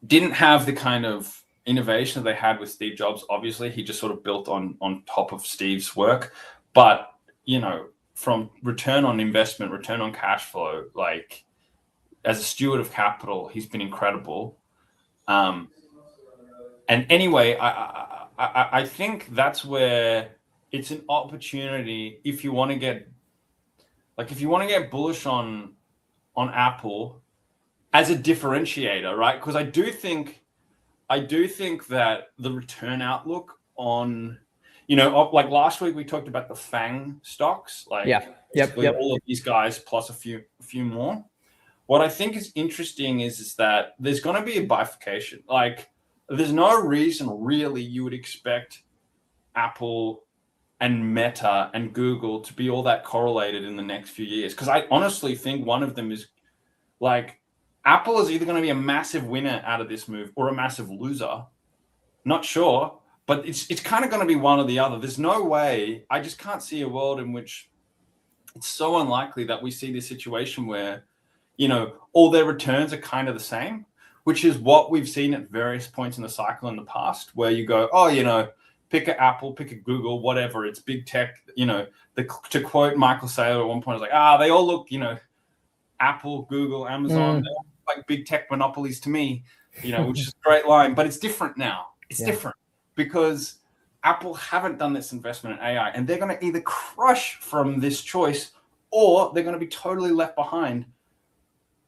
Didn't have the kind of innovation that they had with Steve Jobs. Obviously, he just sort of built on top of Steve's work. But from return on investment, return on cash flow, like, as a steward of capital, he's been incredible. And anyway, I think that's where it's an opportunity if you want to get bullish on Apple as a differentiator, right? Because I do think that the return outlook on, like last week we talked about the FANG stocks, like all of these guys plus a few more. What I think is interesting is that there's going to be a bifurcation. Like, there's no reason really you would expect Apple and Meta and Google to be all that correlated in the next few years. Because I honestly think one of them is, like, Apple is either going to be a massive winner out of this move or a massive loser. Not sure, but it's kind of going to be one or the other. There's no way. I just can't see a world in which it's so unlikely that we see this situation where, all their returns are kind of the same, which is what we've seen at various points in the cycle in the past, where you go, pick an Apple, pick a Google, whatever, it's big tech. To quote Michael Saylor at one point, I was like, they all look, Apple, Google, Amazon, they're all like big tech monopolies to me, which is a great line. But it's different now. It's different because Apple haven't done this investment in AI, and they're going to either crush from this choice or they're going to be totally left behind.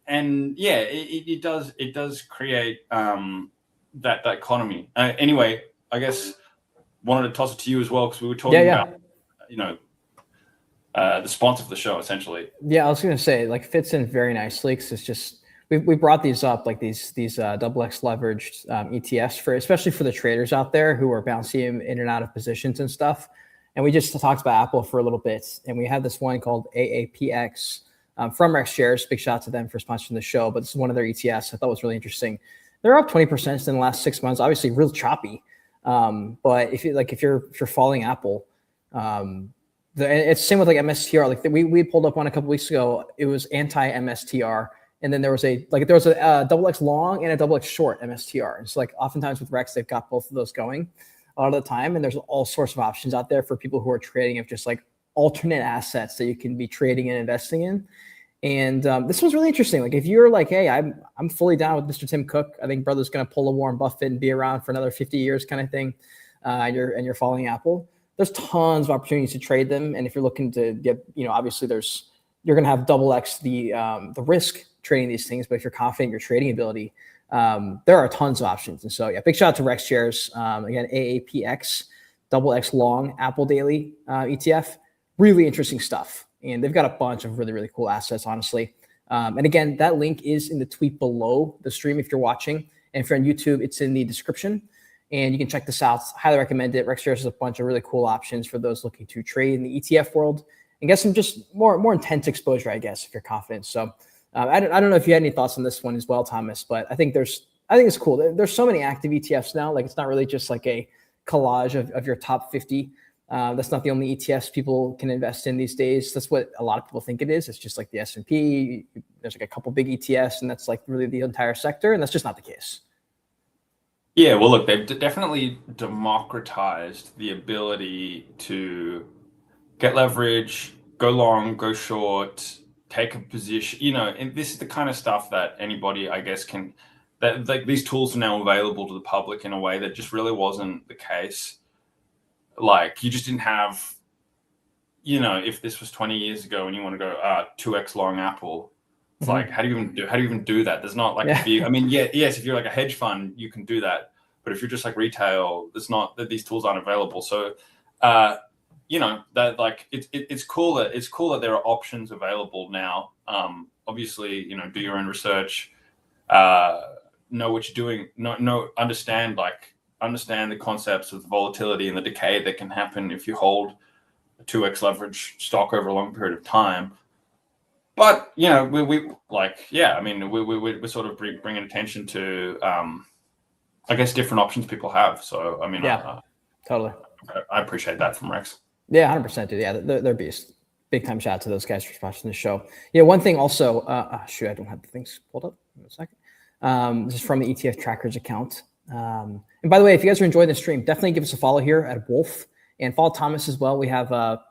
And it does create that economy. Anyway, I guess wanted to toss it to you as well, because we were talking about the sponsor for the show, essentially. Yeah, I was going to say, like, fits in very nicely because it's just we brought these up, like these double X leveraged ETFs for, especially for the traders out there who are bouncing in and out of positions and stuff. And we just talked about Apple for a little bit, and we had this one called AAPX from Rex Shares. Big shout out to them for sponsoring the show. But this is one of their ETFs I thought was really interesting. They're up 20% in the last 6 months. Obviously, real choppy. But if you're following Apple, it's the same with like MSTR. Like we pulled up one a couple weeks ago. It was anti MSTR, and then there was a double X long and a double X short MSTR. And so like oftentimes with Rex, they've got both of those going a lot of the time. And there's all sorts of options out there for people who are trading of just like alternate assets that you can be trading and investing in. And this was really interesting. Like if you're like, hey, I'm fully down with Mr. Tim Cook. I think brother's going to pull a Warren Buffett and be around for another 50 years kind of thing. You're following Apple. There's tons of opportunities to trade them. And if you're looking to get, obviously you're going to have double X the risk trading these things. But if you're confident in your trading ability, there are tons of options. And so, yeah, big shout out to Rex Shares. Again, AAPX, double X long Apple Daily ETF. Really interesting stuff. And they've got a bunch of really, really cool assets, honestly. And again, that link is in the tweet below the stream if you're watching. And if you're on YouTube, it's in the description. And you can check this out. Highly recommend it. Rex Shares has a bunch of really cool options for those looking to trade in the ETF world and get some just more intense exposure, I guess, if you're confident. So I don't know if you had any thoughts on this one as well, Thomas, but I think it's cool. There's so many active ETFs now. Like it's not really just like a collage of your top 50. That's not the only ETFs people can invest in these days. That's what a lot of people think it is. It's just like the S&P. There's like a couple big ETFs, and that's like really the entire sector. And that's just not the case. Yeah, well, look, they've definitely democratized the ability to get leverage, go long, go short, take a position, and this is the kind of stuff that anybody, I guess, that like these tools are now available to the public in a way that just really wasn't the case. Like you just didn't have, if this was 20 years ago and you want to go 2x long Apple, it's like, how do you even do that? There's not like yes, if you're like a hedge fund, you can do that. But if you're just like retail, there's not that these tools aren't available. So, that like it's cool that there are options available now. Obviously, do your own research, know what you're doing, understand the concepts of the volatility and the decay that can happen if you hold a 2x leverage stock over a long period of time. But we're sort of bringing attention to I guess different options people have. So I mean, totally. I appreciate that from Rex. Yeah, 100%, dude. Yeah, they're beasts. Big time shout out to those guys for sponsoring the show. Yeah, one thing also. I don't have the things pulled up. In a second. This is from the ETF Trackers account. And by the way, if you guys are enjoying the stream, definitely give us a follow here at Wolf and follow Thomas as well. We have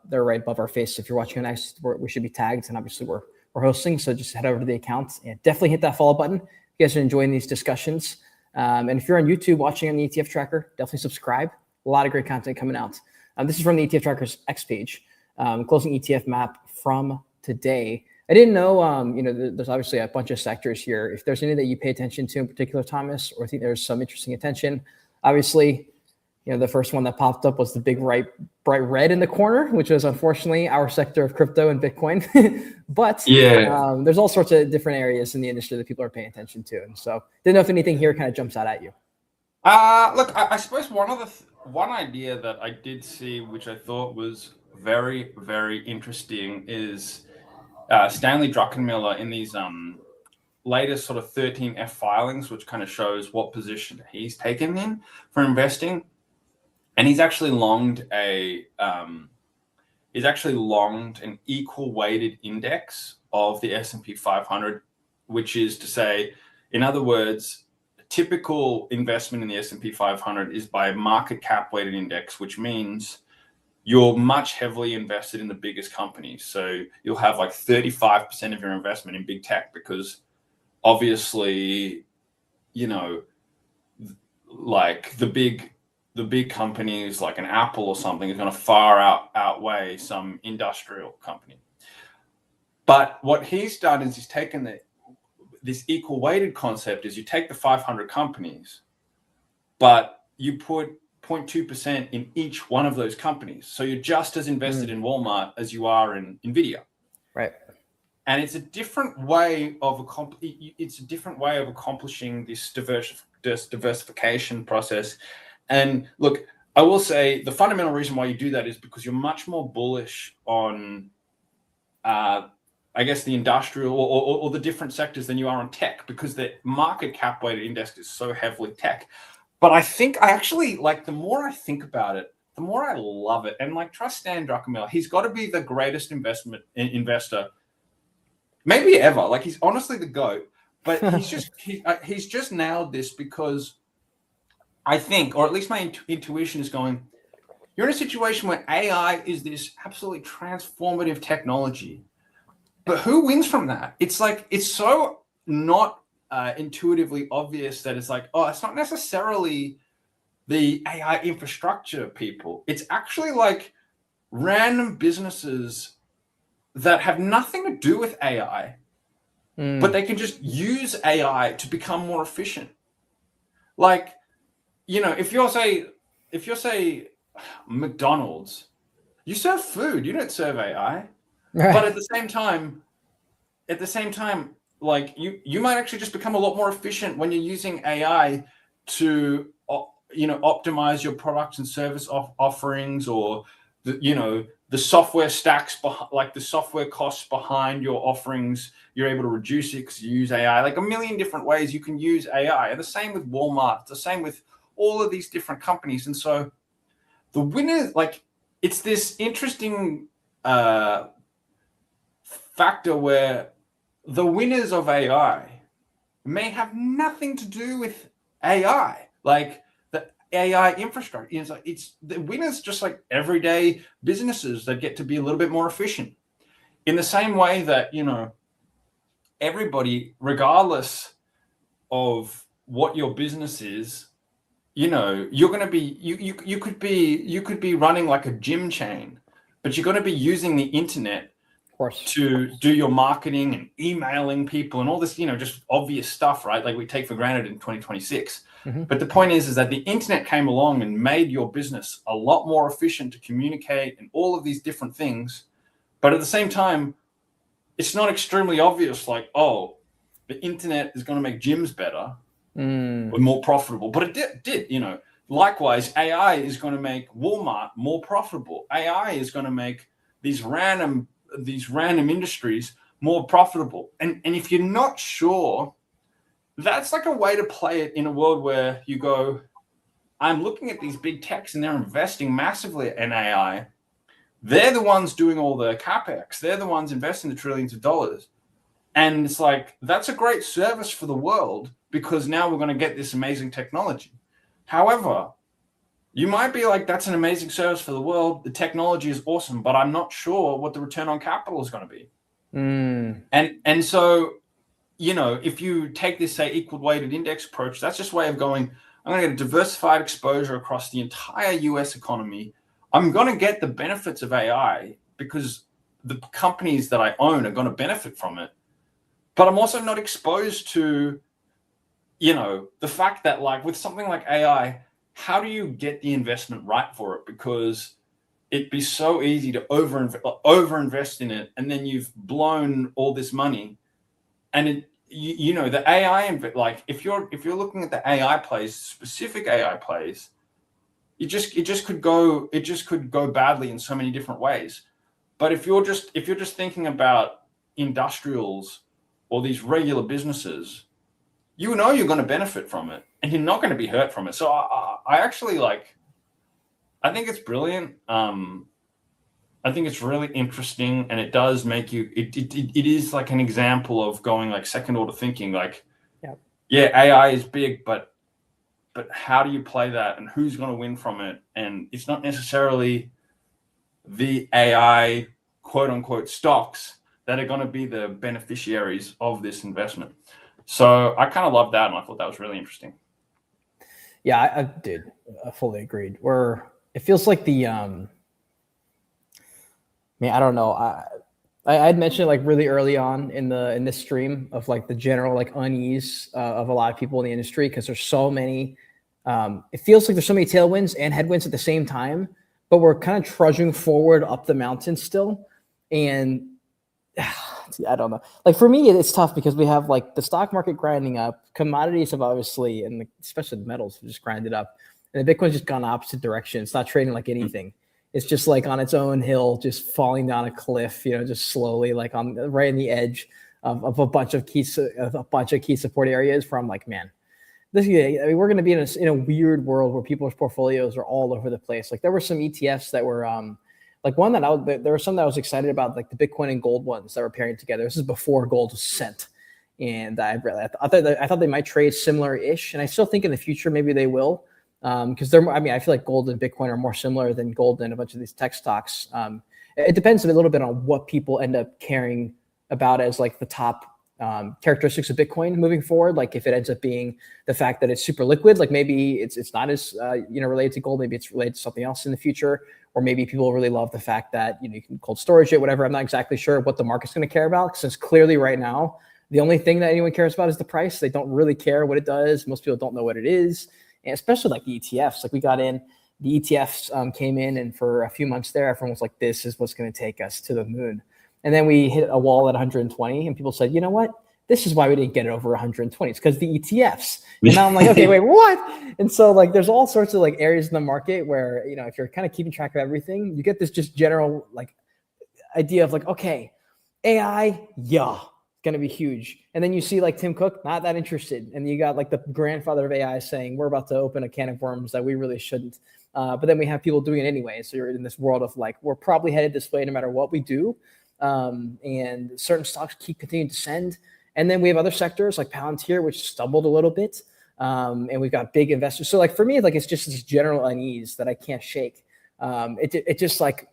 they're right above our face. If you're watching on X, we should be tagged, and obviously we're hosting. So just head over to the account and definitely hit that follow button. If you guys are enjoying these discussions. And if you're on YouTube watching on the ETF Tracker, definitely subscribe. A lot of great content coming out. This is from the ETF Tracker's X page, closing ETF map from today. I didn't know, there's obviously a bunch of sectors here. If there's any that you pay attention to in particular, Thomas, or think there's some interesting attention, obviously, the first one that popped up was the big bright red in the corner, which was unfortunately our sector of crypto and Bitcoin. But there's all sorts of different areas in the industry that people are paying attention to. And so didn't know if anything here kind of jumps out at you. Look, I suppose one idea that I did see, which I thought was very, very interesting, is Stanley Druckenmiller in these latest sort of 13F filings, which kind of shows what position he's taken in for investing. And he's actually longed an equal weighted index of the S&P 500, which is to say, in other words, a typical investment in the S&P 500 is by a market cap weighted index, which means you're much heavily invested in the biggest companies. So you'll have like 35% of your investment in big tech because obviously, like the big companies like an Apple or something is going to far outweigh some industrial company. But what he's done is he's taken this equal weighted concept is you take the 500 companies, but you put 0.2% in each one of those companies. So you're just as invested in Walmart as you are in Nvidia. Right. And it's a different way of accomplishing this diversification process. And look, I will say the fundamental reason why you do that is because you're much more bullish on, I guess, the industrial or the different sectors than you are on tech, because the market cap weighted index is so heavily tech. But I think I actually, like, the more I think about it, the more I love it. And like, trust Stan Druckenmiller, he's got to be the greatest investor maybe ever. Like, he's honestly the GOAT. But he's just nailed this, because I think, or at least my intuition is going, you're in a situation where AI is this absolutely transformative technology. But who wins from that? It's like, it's so not intuitively obvious that it's like, oh, it's not necessarily the AI infrastructure people. It's actually like random businesses that have nothing to do with AI, but they can just use AI to become more efficient. Like, you know, if you're say McDonald's, you serve food, you don't serve AI. Right. But at the same time, like, you might actually just become a lot more efficient when you're using AI to, you know, optimize your products and service offerings, or the software stacks, like the software costs behind your offerings, you're able to reduce it because you use AI. Like, a million different ways you can use AI. And the same with Walmart, the same with all of these different companies. And so the winner, like, it's this interesting factor where the winners of AI may have nothing to do with AI. Like, the AI infrastructure, it's the winners, just like everyday businesses that get to be a little bit more efficient. In the same way that, you know, everybody, regardless of what your business is, you know, you're going to be, you could be running like a gym chain, but you're going to be using the internet to do your marketing and emailing people and all this, you know, just obvious stuff, right? Like, we take for granted in 2026. But the point is that the internet came along and made your business a lot more efficient to communicate and all of these different things. But at the same time, it's not extremely obvious, like, oh, the internet is going to make gyms better or more profitable. But it did, you know. Likewise, AI is going to make Walmart more profitable. AI is going to make these random industries more profitable. And if you're not sure, that's like a way to play it in a world where you go, I'm looking at these big techs and they're investing massively in AI. They're the ones doing all the CapEx. They're the ones investing the trillions of dollars. And it's like, that's a great service for the world, because now we're going to get this amazing technology. However, you might be like, that's an amazing service for the world. The technology is awesome, but I'm not sure what the return on capital is going to be. And so, you know, if you take this, say, equal weighted index approach, that's just a way of going, I'm going to get a diversified exposure across the entire US economy. I'm going to get the benefits of AI because the companies that I own are going to benefit from it. But I'm also not exposed to, you know, the fact that, like, with something like AI, how do you get the investment right for it? Because it'd be so easy to overinvest in it, and then you've blown all this money. And you know, the AI, like, if you're looking at the AI plays, specific AI plays, it just could go badly in so many different ways. But if you're just thinking about industrials or these regular businesses, you know you're going to benefit from it, and you're not going to be hurt from it. So I actually, like, I think it's brilliant. I think it's really interesting, and it does make you. It is like an example of going, like, second order thinking. Like, yeah, AI is big, but how do you play that, and who's going to win from it? And it's not necessarily the AI quote unquote stocks that are going to be the beneficiaries of this investment. So I kind of love that, and I thought that was really interesting. Yeah, I fully agreed. Where it feels like the I don't know. I had mentioned, like, really early on in this stream of, like, the general, like, unease of a lot of people in the industry, because there's so many It feels like there's so many tailwinds and headwinds at the same time, but we're kind of trudging forward up the mountain still. And I don't know. Like for me, it's tough because we have like the stock market grinding up, commodities have obviously, and especially the metals have just grinded up, and the Bitcoin's just gone opposite direction. It's not trading like anything. It's just like on its own hill, just falling down a cliff, just slowly, like on right in the edge of a bunch of key support areas. From like, man, we're going to be in a weird world where people's portfolios are all over the place. Like there were some ETFs that were like one that there were some that I was excited about, like the Bitcoin and gold ones that were pairing together. This is before gold was sent, and I thought they might trade similar-ish, and I still think in the future maybe they will, because I feel like gold and Bitcoin are more similar than gold and a bunch of these tech stocks. It depends a little bit on what people end up caring about as like the top characteristics of Bitcoin moving forward. Like if it ends up being the fact that it's super liquid, like maybe it's not as related to gold, maybe it's related to something else in the future, or maybe people really love the fact that you can cold storage it, whatever. I'm not exactly sure what the market's going to care about, since clearly right now the only thing that anyone cares about is the price. They don't really care what it does. Most people don't know what it is, and especially like the ETFs. Like we got in the ETFs came in, and for a few months there, everyone was like, "This is what's going to take us to the moon." And then we hit a wall at 120, and people said, "You know what? This is why we didn't get it over 120. It's because the ETFs." And now I'm like, okay, wait, what? And so like, there's all sorts of like areas in the market where, if you're kind of keeping track of everything, you get this just general like idea of like, okay, AI, yeah, going to be huge. And then you see like Tim Cook, not that interested. And you got like the grandfather of AI saying, we're about to open a can of worms that we really shouldn't. But then we have people doing it anyway. So you're in this world of like, we're probably headed this way no matter what we do. And certain stocks keep continuing to descend. And then we have other sectors like Palantir, which stumbled a little bit. And we've got big investors. So like for me, like it's just this general unease that I can't shake. It just like,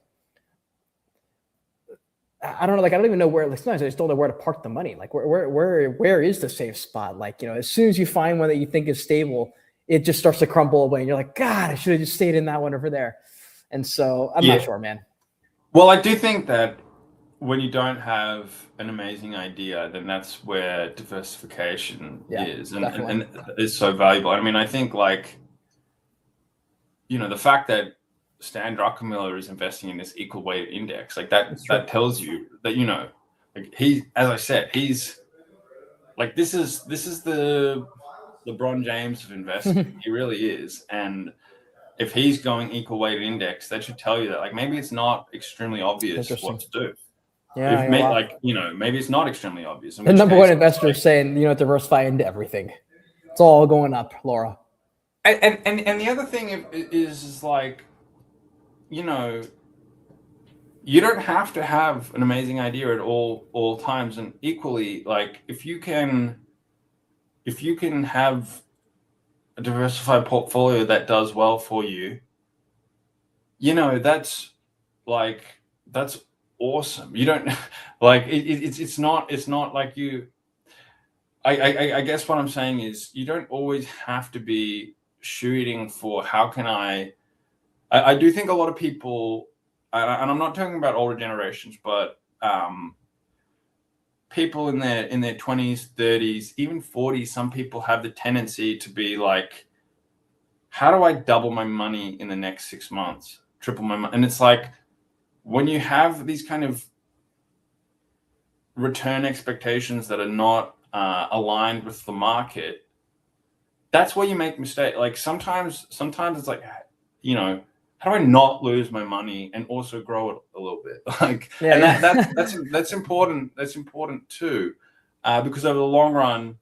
I don't know, like I don't even know where. Like sometimes I just don't know where to park the money. Like where is the safe spot? Like as soon as you find one that you think is stable, it just starts to crumble away, and you're like, God, I should have just stayed in that one over there. And so I'm not sure, man. Well, I do think that when you don't have an amazing idea, then that's where diversification is, and is so valuable. I mean, I think like, the fact that Stan Druckenmiller is investing in this equal weight index, like that tells you that, like as I said, he's like, this is the LeBron James of investing. He really is. And if he's going equal weight index, that should tell you that like maybe it's not extremely obvious what to do. Yeah, maybe it's not extremely obvious. The number one investor is saying, diversify into everything. It's all going up, Laura. And the other thing is like, you don't have to have an amazing idea at all times. And equally, like if you can have a diversified portfolio that does well for you, that's awesome. You don't like it's not like you. I guess what I'm saying is you don't always have to be shooting for how can I do think a lot of people, and I'm not talking about older generations, but people in their 20s, 30s, even 40s, some people have the tendency to be like, how do I double my money in the next 6 months, triple my money? And it's like, when you have these kind of return expectations that are not aligned with the market, that's where you make mistakes. Like sometimes it's like, how do I not lose my money and also grow it a little bit? That's important. That's important too, because over the long run,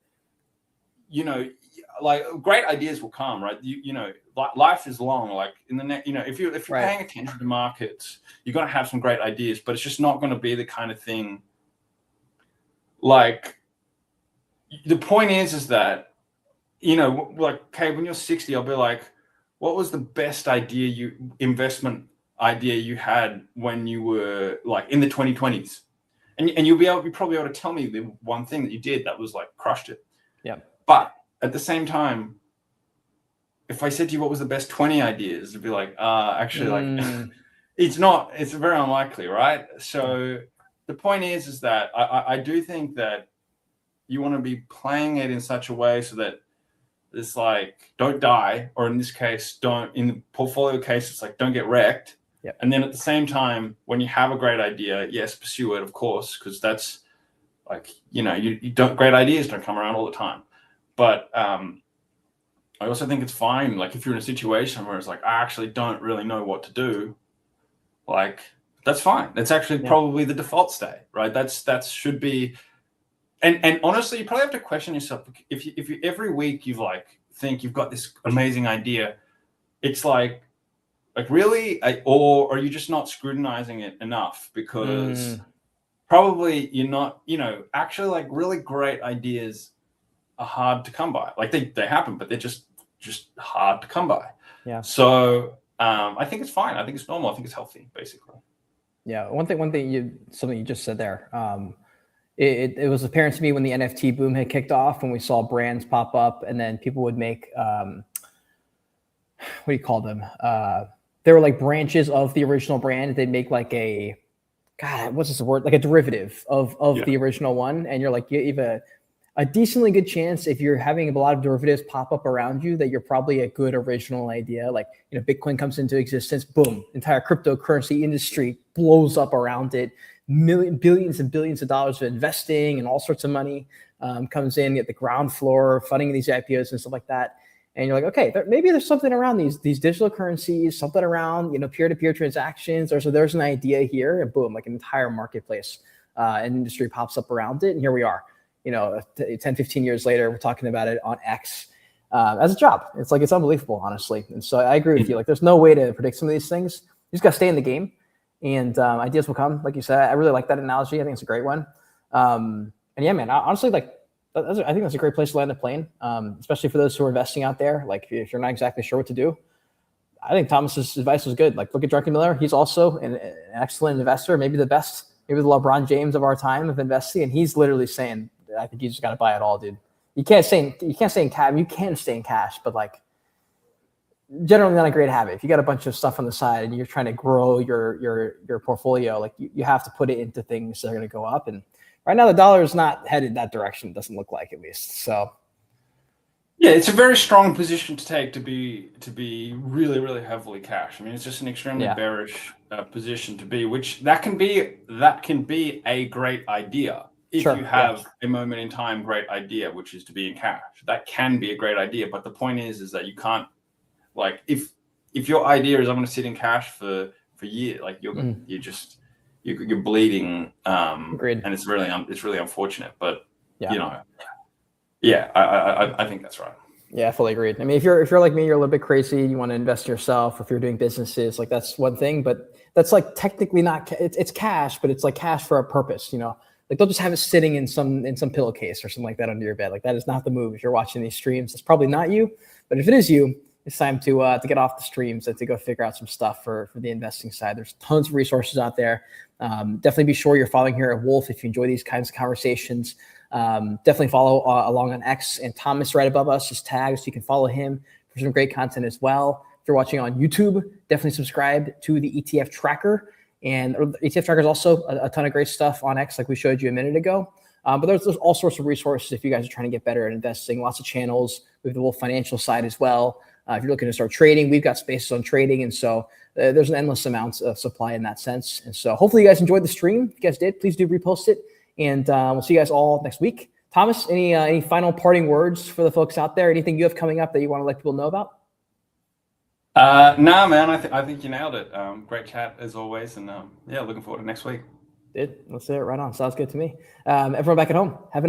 like great ideas will come, right? Life is long. Like in the next, if you're paying attention to markets, you're going to have some great ideas, but it's just not going to be the kind of thing. Like the point is that, like, okay, when you're 60, I'll be like, what was the best investment idea you had when you were like in the 2020s? And you'll be probably able to tell me the one thing that you did that was like crushed it. Yeah. But at the same time, if I said to you what was the best 20 ideas, it'd be like, actually, like it's very unlikely, right? So the point is that I do think that you want to be playing it in such a way so that it's like, don't die, or in this case, in the portfolio case, it's like, don't get wrecked. Yep. And then at the same time, when you have a great idea, yes, pursue it, of course, because that's like, you don't, great ideas don't come around all the time. But I also think it's fine, like if you're in a situation where it's like, I actually don't really know what to do, like that's fine. That's actually probably the default state, right? That should be. And honestly, you probably have to question yourself if you every week you think you've got this amazing idea, it's like really, or are you just not scrutinizing it enough? Because probably you're not, actually like really great ideas are hard to come by. Like they happen, but they're just hard to come by. Yeah. So I think it's fine. I think it's normal. I think it's healthy, basically. Yeah. Something you just said there. It was apparent to me when the NFT boom had kicked off, when we saw brands pop up, and then people would make what do you call them? They were like branches of the original brand. They'd make like what's this word? Like a derivative of the original one. And you're like, you have a decently good chance, if you're having a lot of derivatives pop up around you, that you're probably a good original idea. Like, Bitcoin comes into existence, boom, entire cryptocurrency industry blows up around it. Billions and billions of dollars of investing and all sorts of money comes in at the ground floor, funding these IPOs and stuff like that. And you're like, okay, maybe there's something around these digital currencies, something around, peer-to-peer transactions, or so there's an idea here, and boom, like an entire marketplace and industry pops up around it. And here we are, 10, 15 years later, we're talking about it on X as a job. It's like, it's unbelievable, honestly. And so I agree with you. Like, there's no way to predict some of these things. You just got to stay in the game. And ideas will come, like you said. I really like that analogy. I think it's a great one. And yeah, man, honestly, I think that's a great place to land a plane, especially for those who are investing out there. Like, if you're not exactly sure what to do, I think Thomas's advice was good. Like, look at Drunken Miller. He's also an excellent investor, maybe the best, maybe the LeBron James of our time of investing. And he's literally saying, I think you just got to buy it all, dude. You can't stay in cash. You can stay in cash, but like, generally not a great habit. If you got a bunch of stuff on the side and you're trying to grow your portfolio, like you have to put it into things that are going to go up. And right now the dollar is not headed that direction. It doesn't look like, at least. So yeah, it's a very strong position to take, to be really, really heavily cash. I mean, it's just an extremely bearish position to be, which that can be a great idea. If you have a moment in time great idea, which is to be in cash, that can be a great idea. But the point is that you can't, like, if your idea is I'm going to sit in cash for years, like you're bleeding, Agreed. and it's really unfortunate. But I think that's right. Yeah, I fully agreed. I mean, if you're like me, you're a little bit crazy. You want to invest in yourself. If you're doing businesses, like, that's one thing. But that's like technically not. It's cash, but it's like cash for a purpose. Like, don't just have it sitting in some pillowcase or something like that under your bed. Like, that is not the move. If you're watching these streams, it's probably not you. But if it is you, it's time to get off the streams and to go figure out some stuff for the investing side. There's tons of resources out there. Definitely be sure you're following here at Wolf if you enjoy these kinds of conversations. Definitely follow along on X, and Thomas right above us is tagged, so you can follow him for some great content as well. If you're watching on YouTube, definitely subscribe to the ETF Tracker. And the ETF Tracker is also a ton of great stuff on X, like we showed you a minute ago. But there's all sorts of resources if you guys are trying to get better at investing. Lots of channels. We have the Wolf Financial side as well. If you're looking to start trading, we've got spaces on trading. And so there's an endless amount of supply in that sense. And so hopefully you guys enjoyed the stream. If you guys did, please do repost it. And we'll see you guys all next week. Thomas, any final parting words for the folks out there? Anything you have coming up that you want to let people know about? No, man, I think you nailed it. Great chat as always. And looking forward to next week. Let's do it right on. Sounds good to me. Everyone back at home, have an amazing